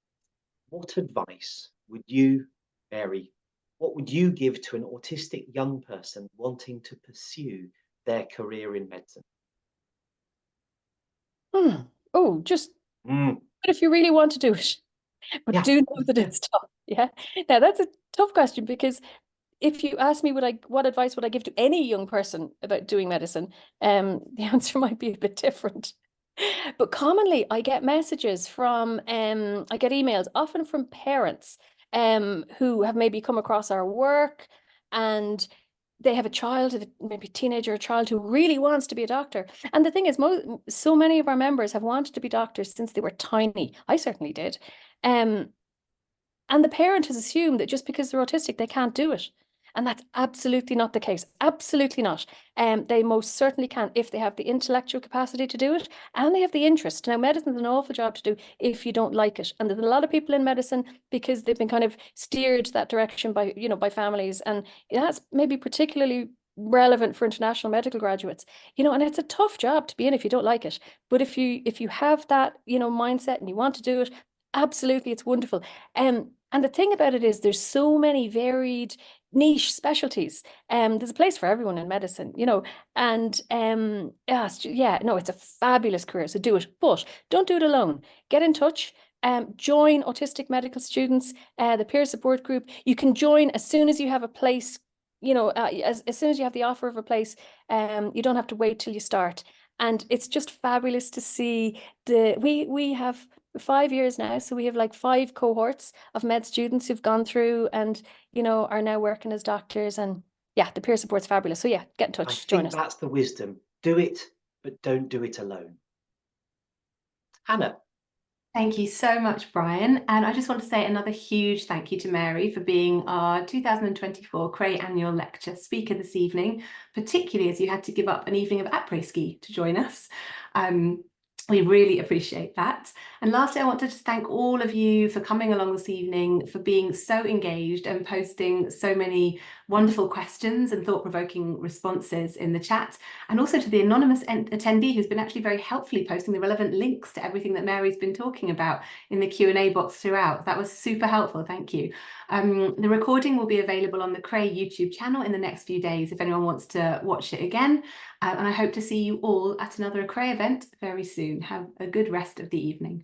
Speaker 3: What advice would you, Mary, what would you give to an autistic young person wanting to pursue their career in medicine?
Speaker 2: Oh, just but if you really want to do it, but do know that it's tough. Yeah. Now that's a tough question, because if you ask me what advice would I give to any young person about doing medicine, the answer might be a bit different. But commonly I get messages from, I get emails often from parents who have maybe come across our work, and they have a child, maybe a teenager, a child who really wants to be a doctor. And the thing is, so many of our members have wanted to be doctors since they were tiny. I certainly did. And the parent has assumed that just because they're autistic, they can't do it. And that's absolutely not the case. Absolutely not. They most certainly can if they have the intellectual capacity to do it and they have the interest. Now, medicine's an awful job to do if you don't like it. And there's a lot of people in medicine because they've been kind of steered that direction by, by families. And that's maybe particularly relevant for international medical graduates, and it's a tough job to be in if you don't like it. But if you have that, mindset and you want to do it, absolutely, it's wonderful. And the thing about it is there's so many varied niche specialties. There's a place for everyone in medicine, and it's a fabulous career. So do it, but don't do it alone. Get in touch. Join autistic medical students, the peer support group. You can join as soon as you have a place, as soon as you have the offer of a place. You don't have to wait till you start. And it's just fabulous to see we have 5 years now, so we have like 5 cohorts of med students who've gone through and are now working as doctors. And yeah, the peer support's fabulous. So yeah, get in touch, join us.
Speaker 3: That's the wisdom. Do it, but don't do it alone. Hannah.
Speaker 1: Thank you so much, Brian. And I just want to say another huge thank you to Mary for being our 2024 CRAE Annual Lecture speaker this evening, particularly as you had to give up an evening of après-ski to join us. We really appreciate that. And lastly, I want to just thank all of you for coming along this evening, for being so engaged and posting so many wonderful questions and thought-provoking responses in the chat, and also to the anonymous attendee who's been actually very helpfully posting the relevant links to everything that Mary's been talking about in the Q&A box throughout. That was super helpful, thank you. The recording will be available on the CRAE YouTube channel in the next few days if anyone wants to watch it again. And I hope to see you all at another CRAE event very soon. Have a good rest of the evening.